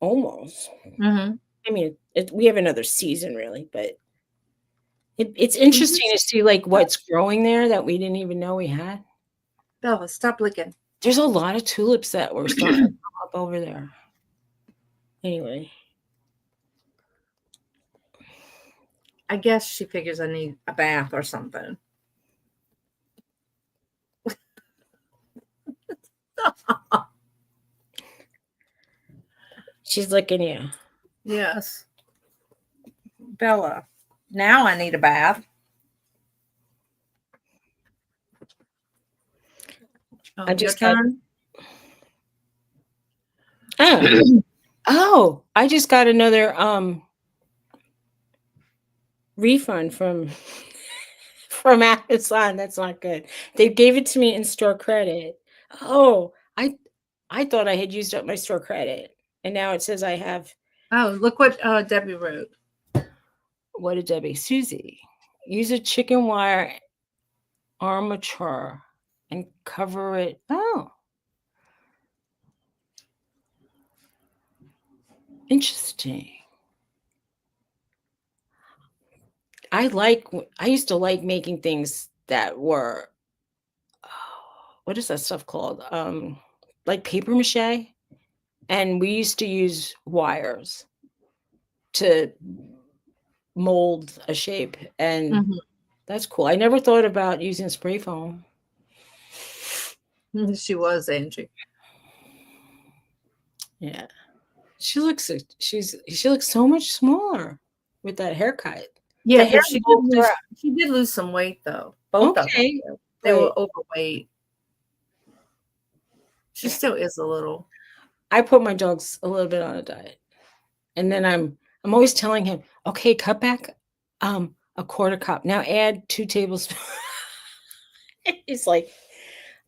Almost. Mm-hmm. I mean, we have another season really, but it's interesting to see like what's growing there that we didn't even know we had. Bella, stop licking. There's a lot of tulips that were starting to come up over there. Anyway. I guess she figures I need a bath or something. She's licking you. Yes. Bella, now I need a bath. I just your got. turn. Oh, I just got another refund from Amazon. That's not good. They gave it to me in store credit. Oh, I thought I had used up my store credit, and now it says I have. Oh, look what Debbie wrote. What did Debbie? Suzy, use a chicken wire armature and cover it. Oh, interesting. I used to like making things that were, what is that stuff called? Like paper mache. And we used to use wires to mold a shape. And that's cool. I never thought about using spray foam. She was, Angie. Yeah. She looks so much smaller with that haircut. Yeah, The hair but she did lose some weight though. Both of them. They were overweight. She still is a little. I put my dogs a little bit on a diet. And then I'm always telling him, okay, cut back a quarter cup. Now add 2 tablespoons. He's like,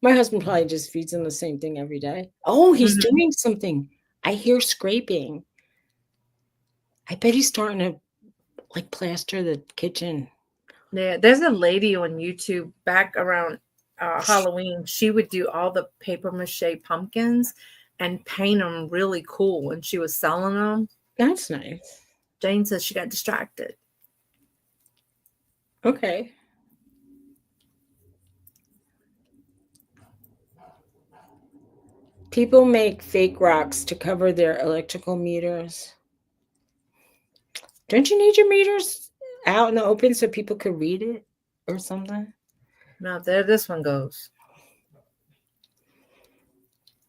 my husband probably just feeds him the same thing every day. Oh, he's doing something. I hear scraping. I bet he's starting to like plaster the kitchen. Yeah, there's a lady on YouTube back around Halloween. She would do all the paper mache pumpkins and paint them really cool, and she was selling them. That's nice. Jane says she got distracted. Okay. People make fake rocks to cover their electrical meters. Don't you need your meters out in the open so people could read it or something? No, there this one goes.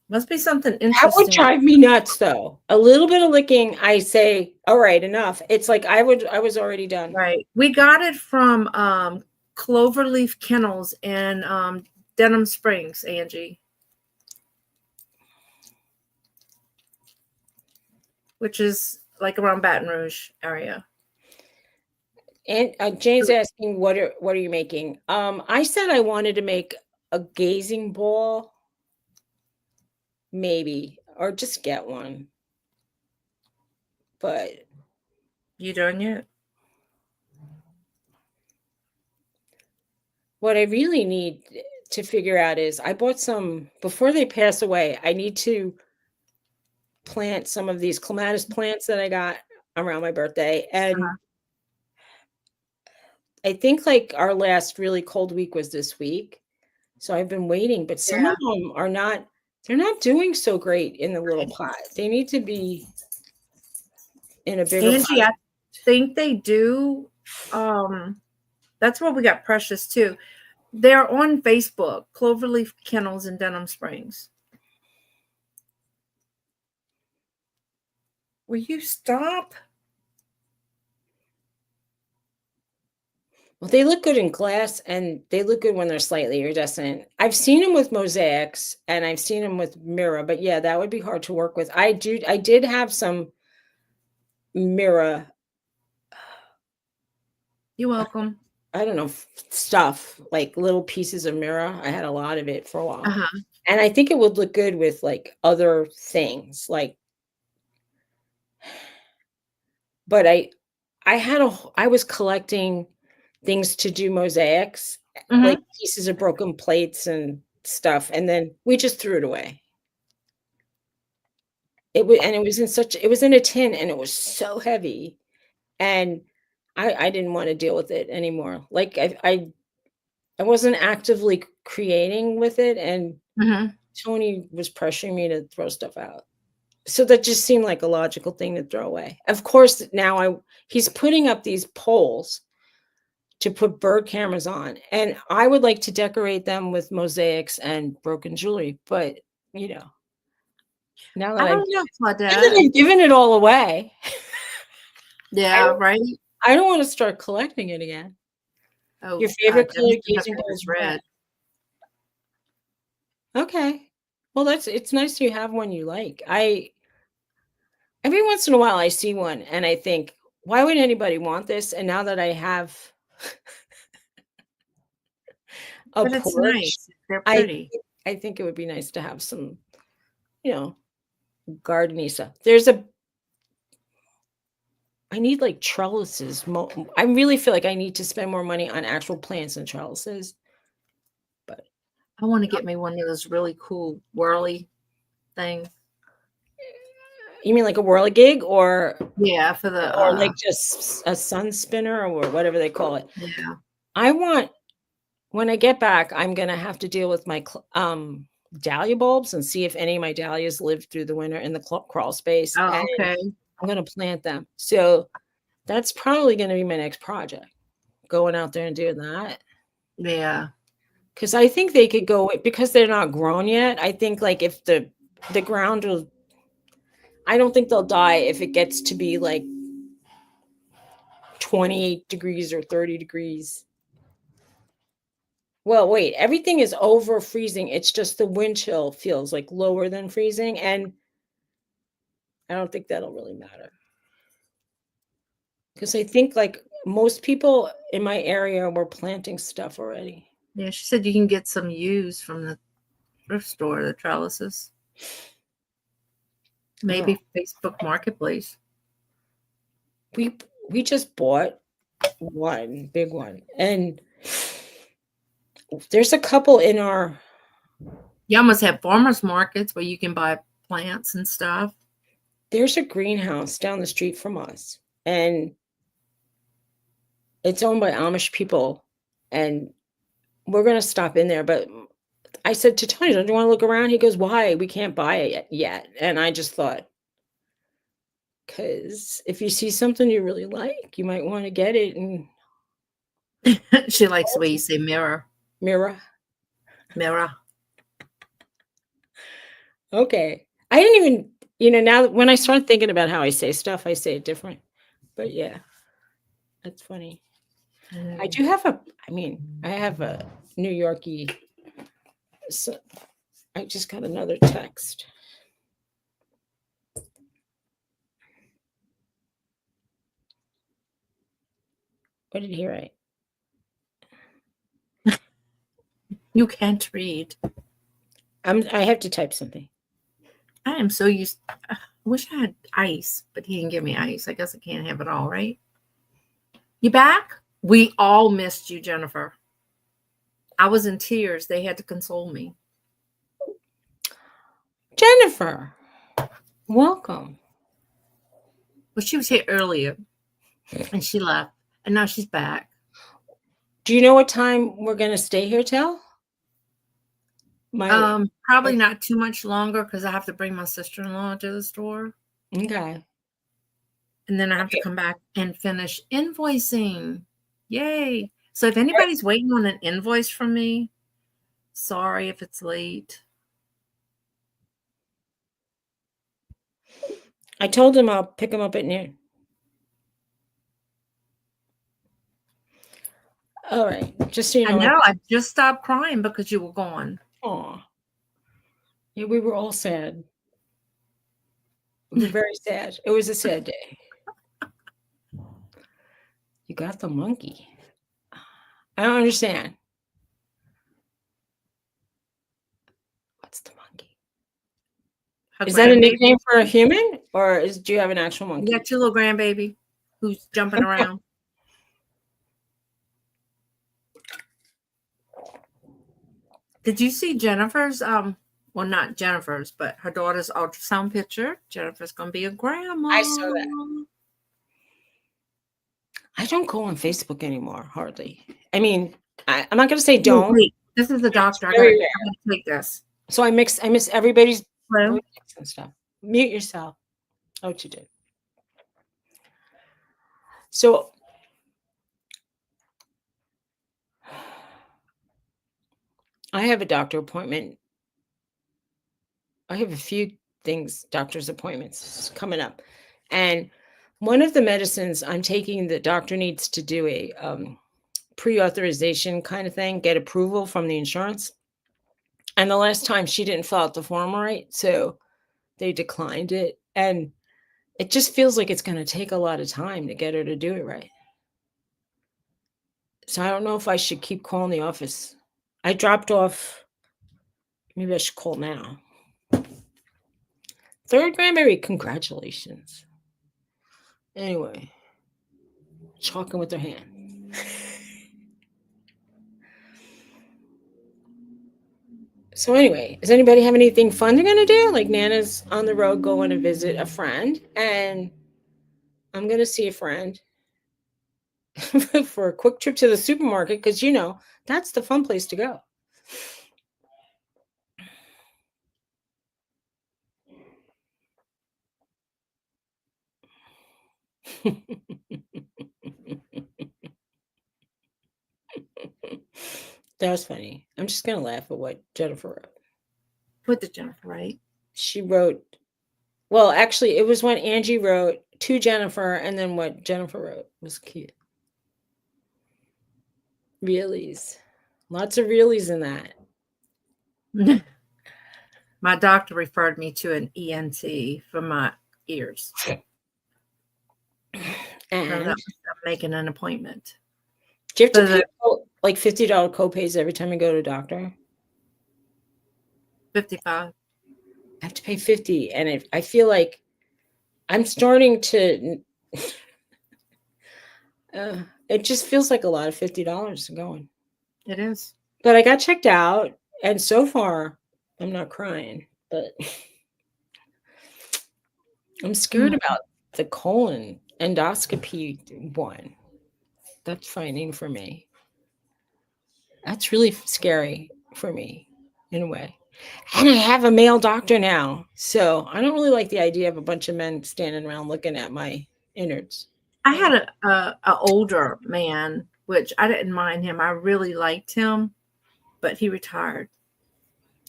Must be something interesting. That would drive me nuts, though. A little bit of licking, I say, all right, enough. It's like I was already done. Right. We got it from Cloverleaf Kennels in Denham Springs, Angie. Which is like around Baton Rouge area. And Jane's asking, what are you making? I said I wanted to make a gazing ball, maybe, or just get one. But you done yet? What I really need to figure out is I bought some before they pass away. I need to plant some of these clematis plants that I got around my birthday, and I think like our last really cold week was this week. So I've been waiting, but some of them are not, they're not doing so great in the little pot. They need to be in a bigger Angie, pot. I think they do. That's where we got Precious too. They're on Facebook, Cloverleaf Kennels in Denham Springs. Will you stop? Well, they look good in glass and they look good when they're slightly iridescent. I've seen them with mosaics and I've seen them with mirror, but yeah, that would be hard to work with. I did have some mirror, You're welcome. I don't know, stuff like little pieces of mirror. I had a lot of it for a while. Uh-huh. And I think it would look good with like other things. Like, but I was collecting things to do mosaics, like Mhm. pieces of broken plates and stuff, and then we just threw it away. It was in a tin and it was so heavy, and I didn't wanna deal with it anymore. Like, I wasn't actively creating with it, and Mhm. Tony was pressuring me to throw stuff out. So that just seemed like a logical thing to throw away. Of course, now he's putting up these poles to put bird cameras on, and I would like to decorate them with mosaics and broken jewelry, but, you know, now I that don't know, I've Claudette. given it all away, I Yeah, don't right? I don't wanna start collecting it again. Your Oh, favorite color Debbie said her gazing bowl favorite's is red. red. Okay. Well, it's nice you have one you like. I Every once in a while, I see one and I think, "Why would anybody want this?" And now that I have a But it's porch, nice. They're I pretty. I think it would be nice to have some, you know, gardeny stuff. There's a I need, like, trellises. I really feel like I need to spend more money on actual plants and trellises, but I want to get me one of those really cool whirly things. you mean like a whirligig Yeah, for the or like just a sun spinner or whatever they call it? yeah. I want When I get back, I'm gonna have to deal with my dahlia bulbs and see if any of my dahlias lived through the winter in the crawl space, Oh, and okay. I'm gonna plant them. So that's probably gonna be my next project, going out there and doing that. Yeah. Because I think they could go because they're not grown yet. I think like if the ground will, I don't think they'll die if it gets to be like 28 degrees or 30 degrees. Well, wait, everything is over freezing. It's just the wind chill feels like lower than freezing, and I don't think that'll really matter. Because I think like most people in my area were planting stuff already. Yeah, she said you can get some used from the thrift store, the trellises. Oh, Maybe Facebook Marketplace. we we just bought one big one, and there's a couple in our You almost have farmers markets where you can buy plants and stuff. there's a greenhouse down the street from us, and it's owned by Amish people, and we're gonna stop in there. But I said to Tony, "Don't you want to look around?" He goes, "Why? We can't buy it yet." And I just thought, because if you see something you really like, you might want to get it and She likes the way you say mirror. mirror. Mirror. Okay. I didn't even, now when I start thinking about how I say stuff, I say it different. But yeah, that's funny. I do have I have a New Yorkie. So I just got another text. What did he write? You can't read. I have to type something. I am so used. I wish I had ice, but he didn't give me ice. I guess I can't have it all, right? You back? We all missed you, Jennifer. I was in tears. They had to console me. Jennifer, welcome. Well, she was here earlier and she left, and now she's back. Do you know what time we're gonna stay here till? Probably not too much longer because I have to bring my sister-in-law to the store. Okay. And then I have to come back and finish invoicing. Yay. So if anybody's waiting on an invoice from me, sorry if it's late. I told him I'll pick him up at noon. All right. Just so you I know. know. I just stopped crying because you were gone. Aw. Yeah, we were all sad. We were very sad. It was a sad day. You got the monkey. I don't understand. What's the monkey? Her Is that a grandbaby. nickname for a human, or do you have an actual monkey? You got your little grandbaby who's jumping around. Did you see Jennifer's well, not Jennifer's, but her daughter's ultrasound picture? Jennifer's gonna be a grandma. I saw that. I don't go on Facebook anymore, hardly. I mean, I'm not going to say Oh, don't. wait, this is the doctor. I very gotta take this. So I miss everybody's Hello? voices and stuff. Mute yourself. Oh, what you did. So I have a doctor appointment. I have a few things, doctor's appointments coming up. And one of the medicines I'm taking, the doctor needs to do a pre-authorization kind of thing, get approval from the insurance. And the last time she didn't fill out the form right, so they declined it. And it just feels like it's going to take a lot of time to get her to do it right. So I don't know if I should keep calling the office. I dropped off. Maybe I should call now. Third grandbaby, congratulations. Anyway, talking with their hand. So anyway, does anybody have anything fun they're going to do? Like Nana's on the road going to visit a friend, and I'm going to see a friend for a quick trip to the supermarket because, that's the fun place to go. That was funny. I'm just going to laugh at what Jennifer wrote. What did Jennifer write? She wrote, well, actually, it was when Angie wrote to Jennifer, and then what Jennifer wrote was cute. Reallys. Lots of reallys in that. My doctor referred me to an ENT for my ears. And So that was making an appointment. do you have to pay like $50 copays every time you go to a doctor? 55. I have to pay $50, and I feel like I'm starting to. It just feels like a lot of $50 going. It is. But I got checked out, and so far, I'm not crying. But I'm scared about the colon endoscopy one. That's frightening for me. That's really scary for me, in a way. And I have a male doctor now, so I don't really like the idea of a bunch of men standing around looking at my innards. I had a older man, which I didn't mind him. I really liked him, but he retired.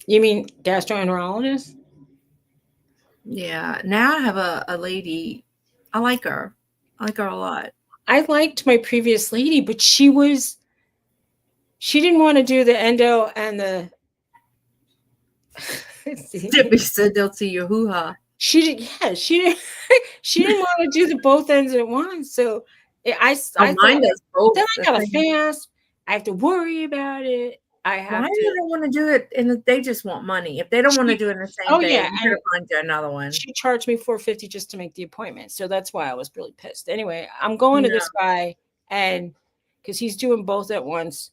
You mean gastroenterologist? Yeah. Now I have a lady. I like her. I like her a lot. I liked my previous lady, but she didn't want to do the endo and the. Dippy said they'll see your hoo-ha. She didn't want to do the both ends at once. So I mine does both. Then I gotta fast. I have to worry about it. Why do they want to do it? And they just want money. If they don't want to do it in the same day, yeah, you're gonna find you another one. She charged me $450 just to make the appointment, so that's why I was really pissed. Anyway, I'm going to this guy, and because he's doing both at once,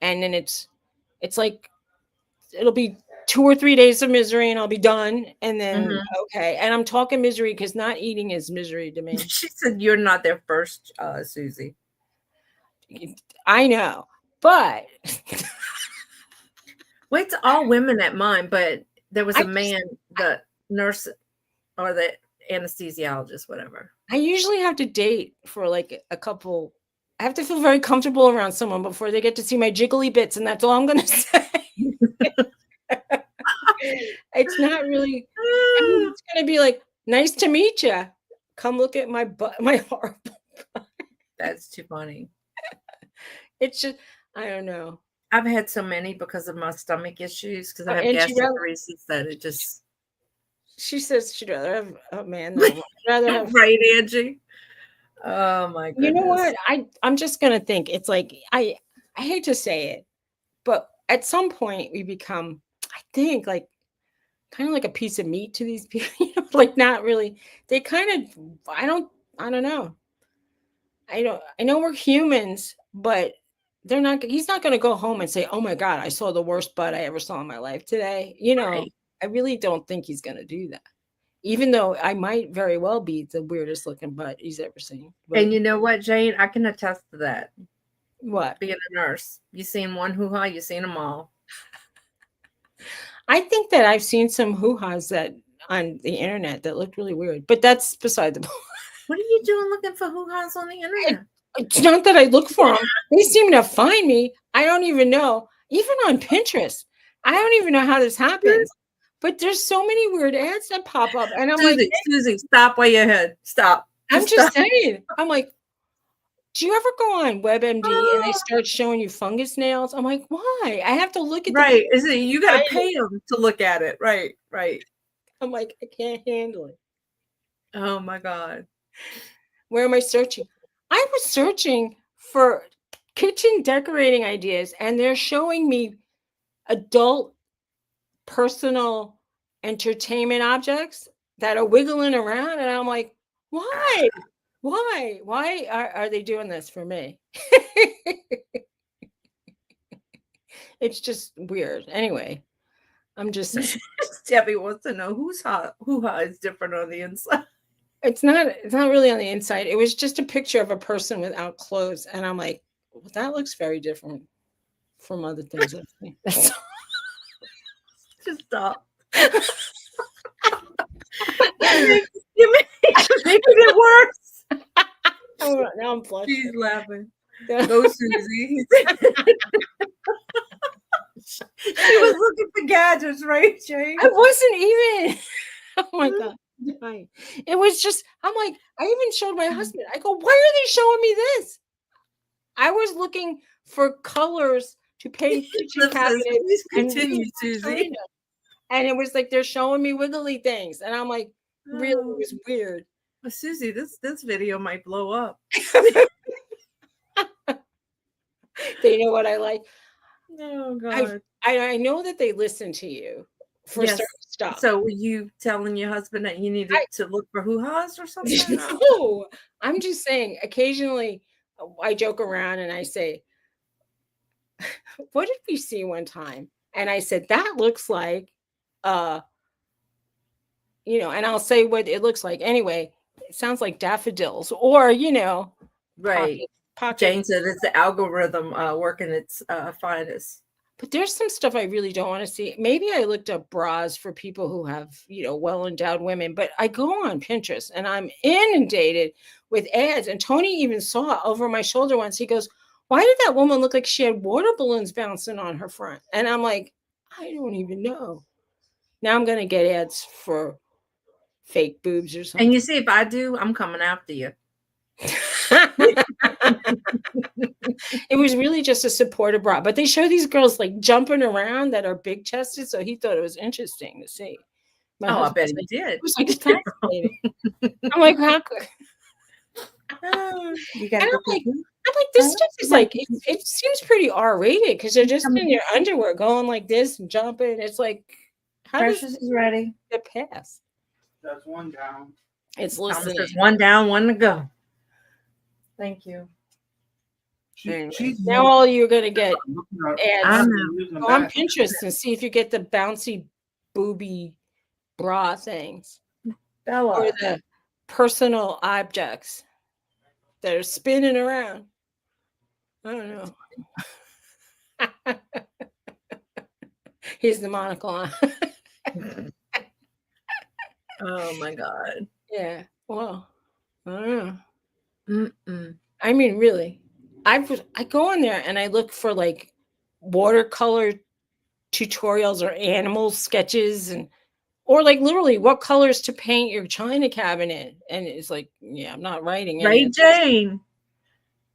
and then it's like it'll be 2 or 3 days of misery, and I'll be done, and then okay. And I'm talking misery because not eating is misery to me. She said you're not their first, Susie. I know, but. Well, it's all women at mine, but there was a man, the nurse or the anesthesiologist, whatever. I usually have to date for like a couple. I have to feel very comfortable around someone before they get to see my jiggly bits, and that's all I'm going to say. It's not really. It's going to be like, nice to meet you. Come look at my butt, my horrible butt. That's too funny. It's just, I don't know. I've had so many because of my stomach issues because I have And gastroparesis that it just she says she'd rather have a man than a woman. She'd rather have. right, Angie. Oh my You know goodness. what? I'm just gonna think. It's like I hate to say it, but at some point we become, I think, like kind of like a piece of meat to these people. Like not really. They kind of. I don't know. I know we're humans, but they're not. He's not gonna go home and say, "Oh my God, I saw the worst butt I ever saw in my life today." Right. I really don't think he's gonna do that. Even though I might very well be the weirdest looking butt he's ever seen. But And you know what, Jane? I can attest to that. what? Being a nurse, you seen one hoo-ha, you seen them all. I think that I've seen some hoo-has that on the internet that looked really weird, but that's beside the point. What are you doing looking for hoo-has on the internet? It's not that I look for them. They seem to find me. I don't even know. Even on Pinterest, I don't even know how this happens. But there's so many weird ads that pop up, and I'm like, Suzy, stop while you're ahead. Stop. I'm just stop. saying. I'm like, do you ever go on WebMD and they start showing you fungus nails? I'm like, why? I have to look at Right. Is it you gotta I- pay them to look at it. Right, right. I'm like, I can't handle it. Oh my God. Where am I searching? I was searching for kitchen decorating ideas, and they're showing me adult personal entertainment objects that are wiggling around. And I'm like, why? Why are they doing this for me? It's just weird. Anyway, I'm just saying. Debbie wants to know hoo-ha is different on the inside. It's not really on the inside. It was just a picture of a person without clothes. And I'm like, well, that looks very different from other things I've seen. That's Just stop. You're making it worse. now I'm blushing. She's laughing. Go, Suzy. She was looking for gadgets, right, Jane? I wasn't even. Oh my God. Right. It was just, I'm like, I even showed my husband. I go, why are they showing me this? I was looking for colors to paint kitchen cabinets. Please and continue, Suzy. And it was like they're showing me wiggly things. And I'm like, really, it was weird. Well, Suzy, this video might blow up. They know what I like. Oh God. I know that they listen to you for certain stuff. So were you telling your husband that you needed to look for hoo-has or something? No, I'm just saying occasionally I joke around and I say, what did we see one time? And I said, that looks like, and I'll say what it looks like. Anyway, it sounds like daffodils or, right. Pocket. Jane said it's the algorithm working its finest. But there's some stuff I really don't want to see. Maybe I looked up bras for people who have, well-endowed women, but I go on Pinterest and I'm inundated with ads. And Tony even saw over my shoulder once. He goes, why did that woman look like she had water balloons bouncing on her front? And I'm like, I don't even know. Now I'm going to get ads for fake boobs or something. And you see, if I do, I'm coming after you. It was really just a supportive bra, but they show these girls like jumping around that are big chested, so he thought it was interesting to see. I bet he did. It was like fascinating. I'm like, how could You got I'm like, this stuff is like it seems pretty R-rated because they're just in your underwear going like this and jumping. It's like, how Precious is ready. It pass? That's one down. It's listening. There's one down, one to go. Thank you. Now all you're gonna get ads. Go on back. Pinterest and see if you get the bouncy booby bra things Bella. or the personal objects that are spinning around. I don't know. Here's the monocle on. Oh my God. Yeah. Well, I don't know. Mm-mm. I mean, really, I go on there and I look for like watercolor tutorials or animal sketches or like literally what colors to paint your china cabinet. And it's like, yeah, I'm not writing it. Right, Jane.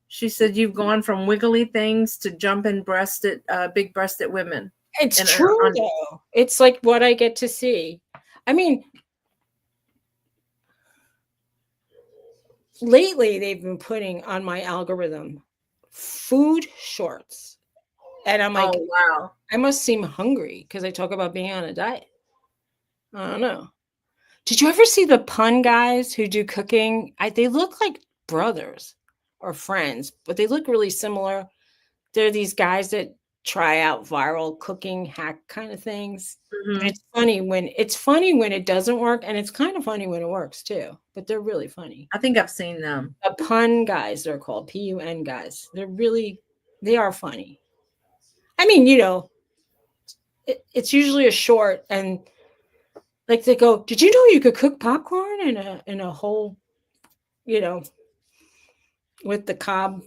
She said you've gone from wiggly things to jumping breasted, big breasted women. It's And true on- though. It's like what I get to see. I mean, lately they've been putting on my algorithm food shorts. And I'm like, Oh wow. I must seem hungry because I talk about being on a diet. I don't know. Did you ever see the pun guys who do cooking? They look like brothers or friends, but they look really similar. They're these guys that try out viral cooking hack kind of things. Mhm. It's funny when it doesn't work, and it's kind of funny when it works too. But they're really funny. I think I've seen them. The pun guys, they're called PUN guys. They are funny. I mean, it's usually a short, and like they go, "Did you know you could cook popcorn in a whole, you know, with the cob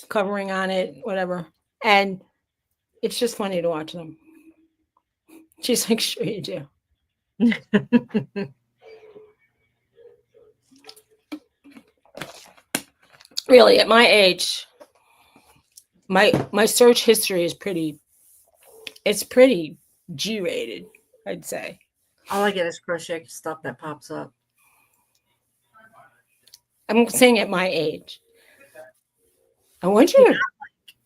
covering on it, whatever?" And it's just funny to watch them. She's like, "Sure you do." Really, at my age, my search history is pretty G-rated, I'd say. All I get is crochet stuff that pops up. I'm saying at my age. I want you Yeah. to.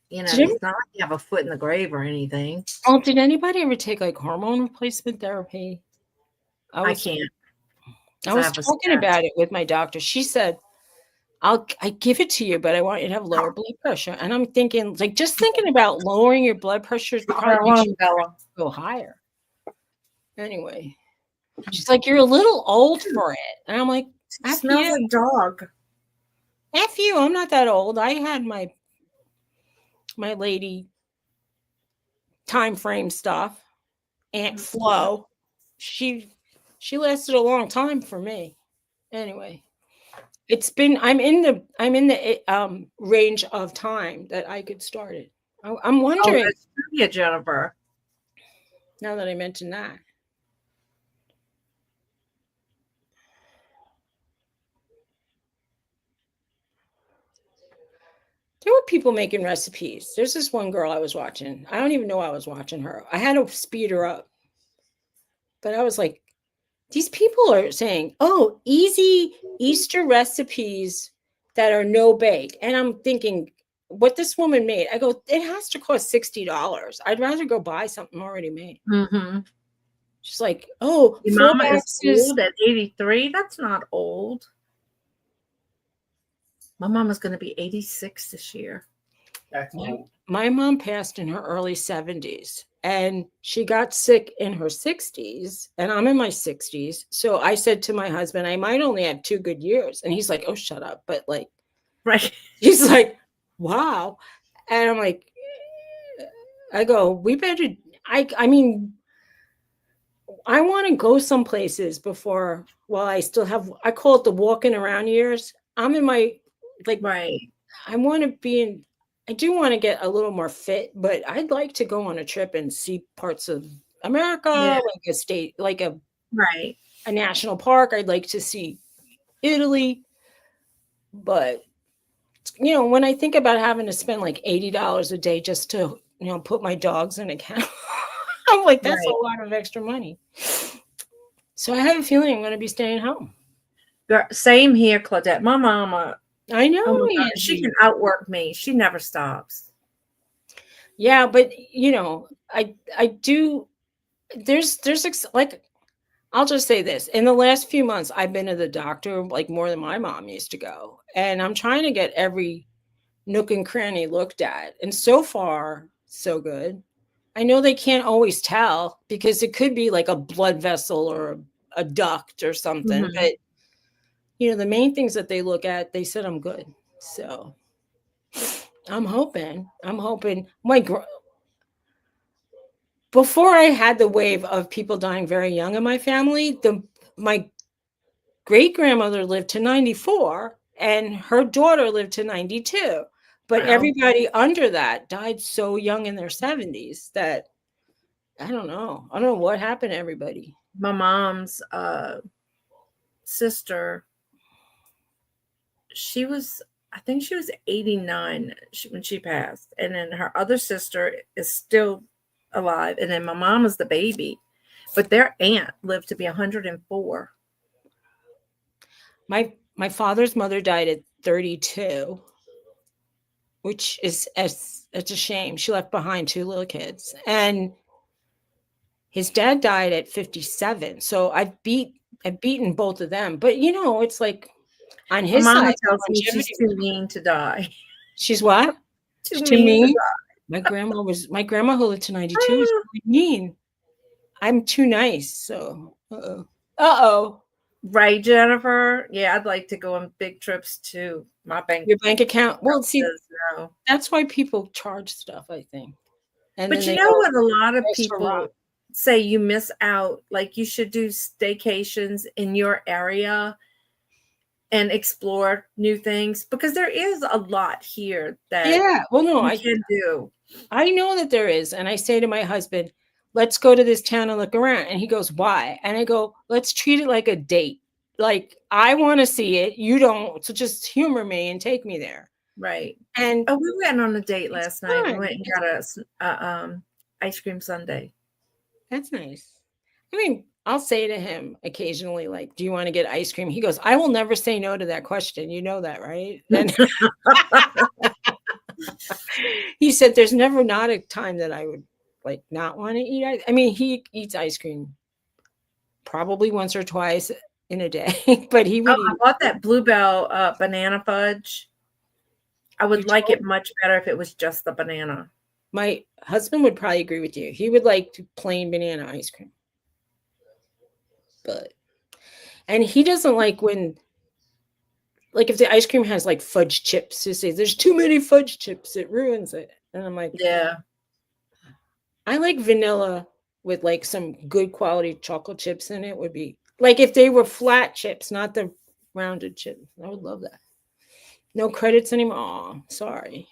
You know, Did you- it's not like you have a foot in the grave or anything. Oh, did anybody ever take like hormone replacement therapy? I can't. I I was have a talking stash. about it with my doctor. She said, I give it to you, but I want you to have lower blood pressure. And I'm thinking, like, just thinking about lowering your blood pressure probably makes you go higher. Anyway, she's like, you're a little old for it. And I'm like, It F smells you. like dog. F you. I'm not that old. I had my lady time frame stuff. Aunt Flo. She lasted a long time for me. Anyway. I'm in the range of time that I could start it. I'm Oh, wondering that's trivia, Jennifer. now that I mentioned that. There were people making recipes. There's this one girl I was watching. I don't even know I was watching her. I had to speed her up. But I was like, these people are saying, oh, easy Easter recipes that are no bake. And I'm thinking, what this woman made, I go, it has to cost $60. I'd rather go buy something already made. Mm-hmm. She's like, oh, Your 4 mama is boxes. old at 83. That's not old. My mama's going to be 86 this year. That's Yeah. old. My mom passed in her early 70s and she got sick in her 60s, and I'm in my 60s. So I said to my husband, I might only have 2 good years. And he's like, oh, shut up. But like, Right. he's like, wow. And I'm like, I go, we better, I mean, I want to go some places before, while I still have, I call it the walking around years. I'm in my, like, Right. I want to be in, I do want to get a little more fit, but I'd like to go on a trip and see parts of America, Yeah. like a state, like Right. a national park. I'd like to see Italy. But, when I think about having to spend like $80 a day just to, put my dogs in a kennel, I'm like, that's Right. a lot of extra money. So I have a feeling I'm going to be staying home. Same here, Claudette. My mama, I know. oh my God, she Angie. can outwork me. She never stops. Yeah, but I do. There's like, I'll just say this. In the last few months, I've been to the doctor like more than my mom used to go, and I'm trying to get every nook and cranny looked at. And so far, so good. I know they can't always tell because it could be like a blood vessel or a duct or something, Mhm. but the main things that they look at, they said I'm good. So I'm hoping before I had the wave of people dying very young in my family, my great grandmother lived to 94 and her daughter lived to 92. But Wow. everybody under that died so young in their 70s that I don't know. I don't know what happened to everybody. My mom's sister, she was I think she was 89 when she passed. And then her other sister is still alive. And then my mom was the baby. But their aunt lived to be 104. My father's mother died at 32, which is it's a shame. She left behind 2 little kids. And his dad died at 57. So I've beaten both of them. But it's like on My his mama side, the tells me she's longevity too was- mean to die. she's what? Too She's too mean to mean. die. My grandma who lived to 92 was really mean. I'm too nice. So uh-oh. Uh-oh. Right, Jennifer? Yeah, I'd like to go on big trips too. My bank Your bank account. Well, see, says no. that's why people charge stuff, I think. And But then you they know go, what? A lot of "Price for rock." people say you miss out. Like you should do staycations in your area and explore new things because there is a lot here that Yeah. Well, no, you can do. I know that there is. And I say to my husband, let's go to this town and look around. And he goes, why? And I go, let's treat it like a date. Like, I want to see it. You don't. So just humor me and take me there. Right. And Oh, we went on a date it's last night. We fun. went and got a ice cream sundae. That's nice. I mean, I'll say to him occasionally, like, do you want to get ice cream? He goes, I will never say no to that question. You know that, right? And he said, there's never not a time that I would like not want to eat ice. I mean, he eats ice cream probably once or twice in a day, but he Oh, would I eat. bought that Bluebell banana fudge. I You would like told- it much better if it was just the banana. My husband would probably agree with you. He would like plain banana ice cream. And he doesn't like when, like, if the ice cream has like fudge chips, he says there's too many fudge chips, it ruins it. And I'm like, Yeah. I like vanilla with like some good quality chocolate chips in it would be like if they were flat chips, not the rounded chips. I would love that. No credits anymore. Aw, sorry.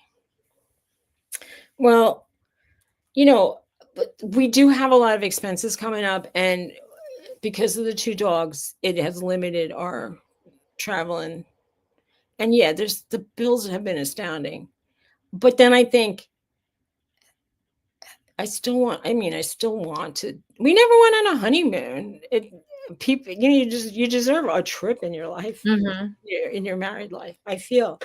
Well, but we do have a lot of expenses coming up, and because of the 2 dogs, it has limited our traveling. And yeah, there's the bills have been astounding. But then I think I still want to. We never went on a honeymoon. People, you deserve a trip in your life, Mm-hmm. in your married life, I feel.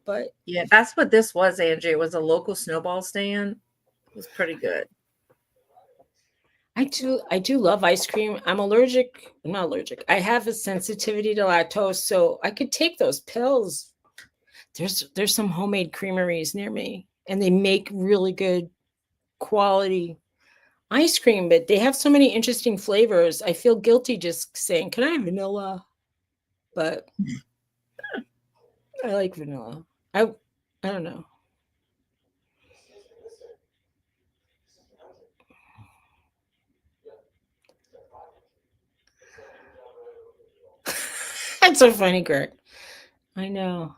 But Yeah, that's what this was, Angie. It was a local snowball stand. It was pretty good. I do love ice cream. I'm not allergic. I have a sensitivity to lactose, so I could take those pills. There's some homemade creameries near me, and they make really good quality ice cream, but they have so many interesting flavors. I feel guilty just saying, "Can I have vanilla?" But I like vanilla. I don't know. That's so funny, Greg. I know.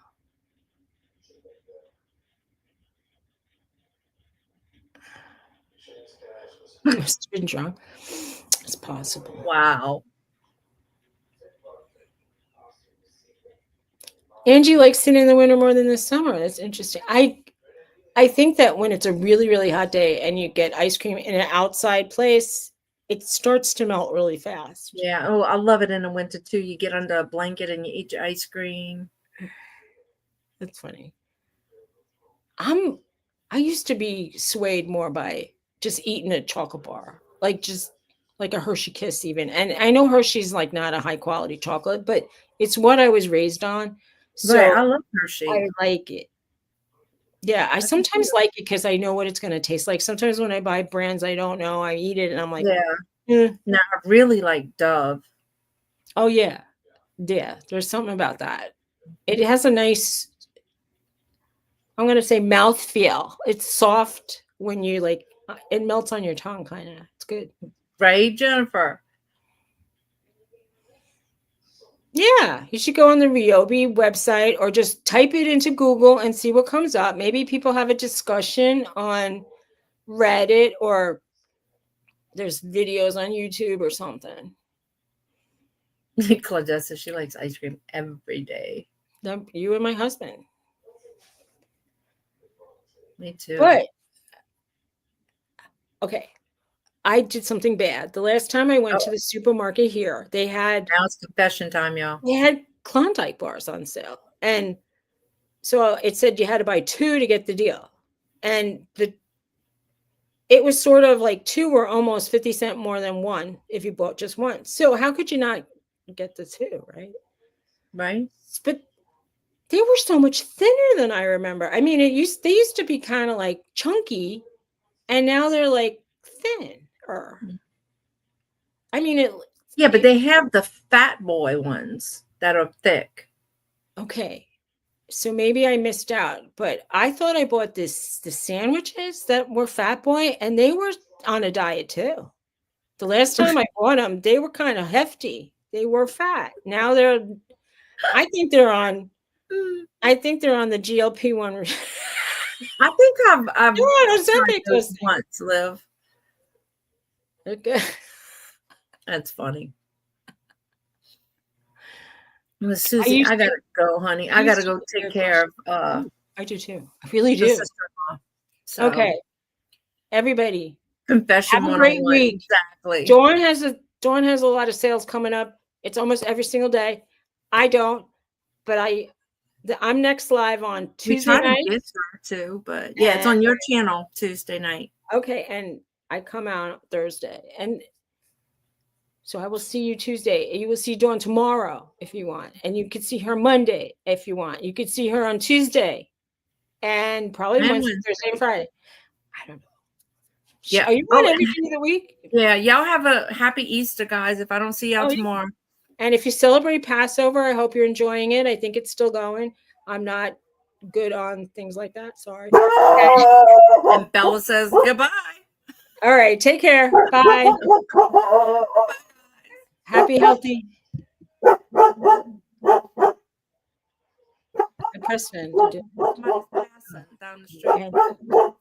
Must have been drunk. It's possible. Wow. Angie likes it in the winter more than the summer. That's interesting. I think that when it's a really, really hot day and you get ice cream in an outside place, it starts to melt really fast. Yeah. Oh, I love it in the winter too. You get under a blanket and you eat your ice cream. That's funny. I used to be swayed more by just eating a chocolate bar, like just like a Hershey Kiss even. And I know Hershey's like not a high quality chocolate, but it's what I was raised on. So Right. I love I Hershey. like it. Yeah, I I do sometimes too. like it because I know what it's going to taste like. Sometimes when I buy brands I don't know, I eat it and I'm like, Yeah. "Eh." Now I really like Dove. Oh yeah, yeah. There's something about that. It has a nice, I'm going to say, mouth feel. It's soft when you like. It melts on your tongue, kind of. It's good. Right, Jennifer? Yeah, you should go on the Ryobi website or just type it into Google and see what comes up. Maybe people have a discussion on Reddit or there's videos on YouTube or something. Claudette says she likes ice cream every day. You and my husband. Me too. But okay, I did something bad. The last time I went to the supermarket here, now it's confession time, y'all. they had Klondike bars on sale. And so it said you had to buy 2 to get the deal. And it was sort of like 2 were almost 50 cents more than 1 if you bought just 1. So how could you not get the 2, right? Right? But they were so much thinner than I remember. I mean, they used to be kind of like chunky, and now they're like thinner. I mean, Yeah, but they have the fat boy ones that are thick. Okay, so maybe I missed out, but I thought I bought the sandwiches that were Fat Boy, and they were on a diet too. The last time I bought them, they were kind of hefty. They were fat. Now I think they're on. I think they're on the GLP-1. I think I've They're on tried Ozempic, those those things. once, Liv. Okay. That's funny. Well, Susie, used I gotta to- go, honey. I used gotta to go get take their care of I do too. I really the do. sister-in-law. So, Okay, everybody, confession have a great 101. week. Exactly. Dawn has a lot of sales coming up. It's almost every single day. I don't, but I'm next live on We Tuesday try to night. get her too, but yeah, it's on your channel Tuesday night. Okay, and I come out Thursday, and so I will see you Tuesday. You will see Dawn tomorrow if you want, and you could see her Monday if you want. You could see her on Tuesday, and probably And Wednesday, Wednesday. Thursday, and Friday. I don't know. Yeah. Are you on every day of the week? Yeah, y'all have a happy Easter, guys. If I don't see y'all Oh, tomorrow. And if you celebrate Passover, I hope you're enjoying it. I think it's still going. I'm not good on things like that. Sorry. And Bella says goodbye. All right. Take care. Bye. Happy, healthy. I press fan to do. Somebody's passing down the street. And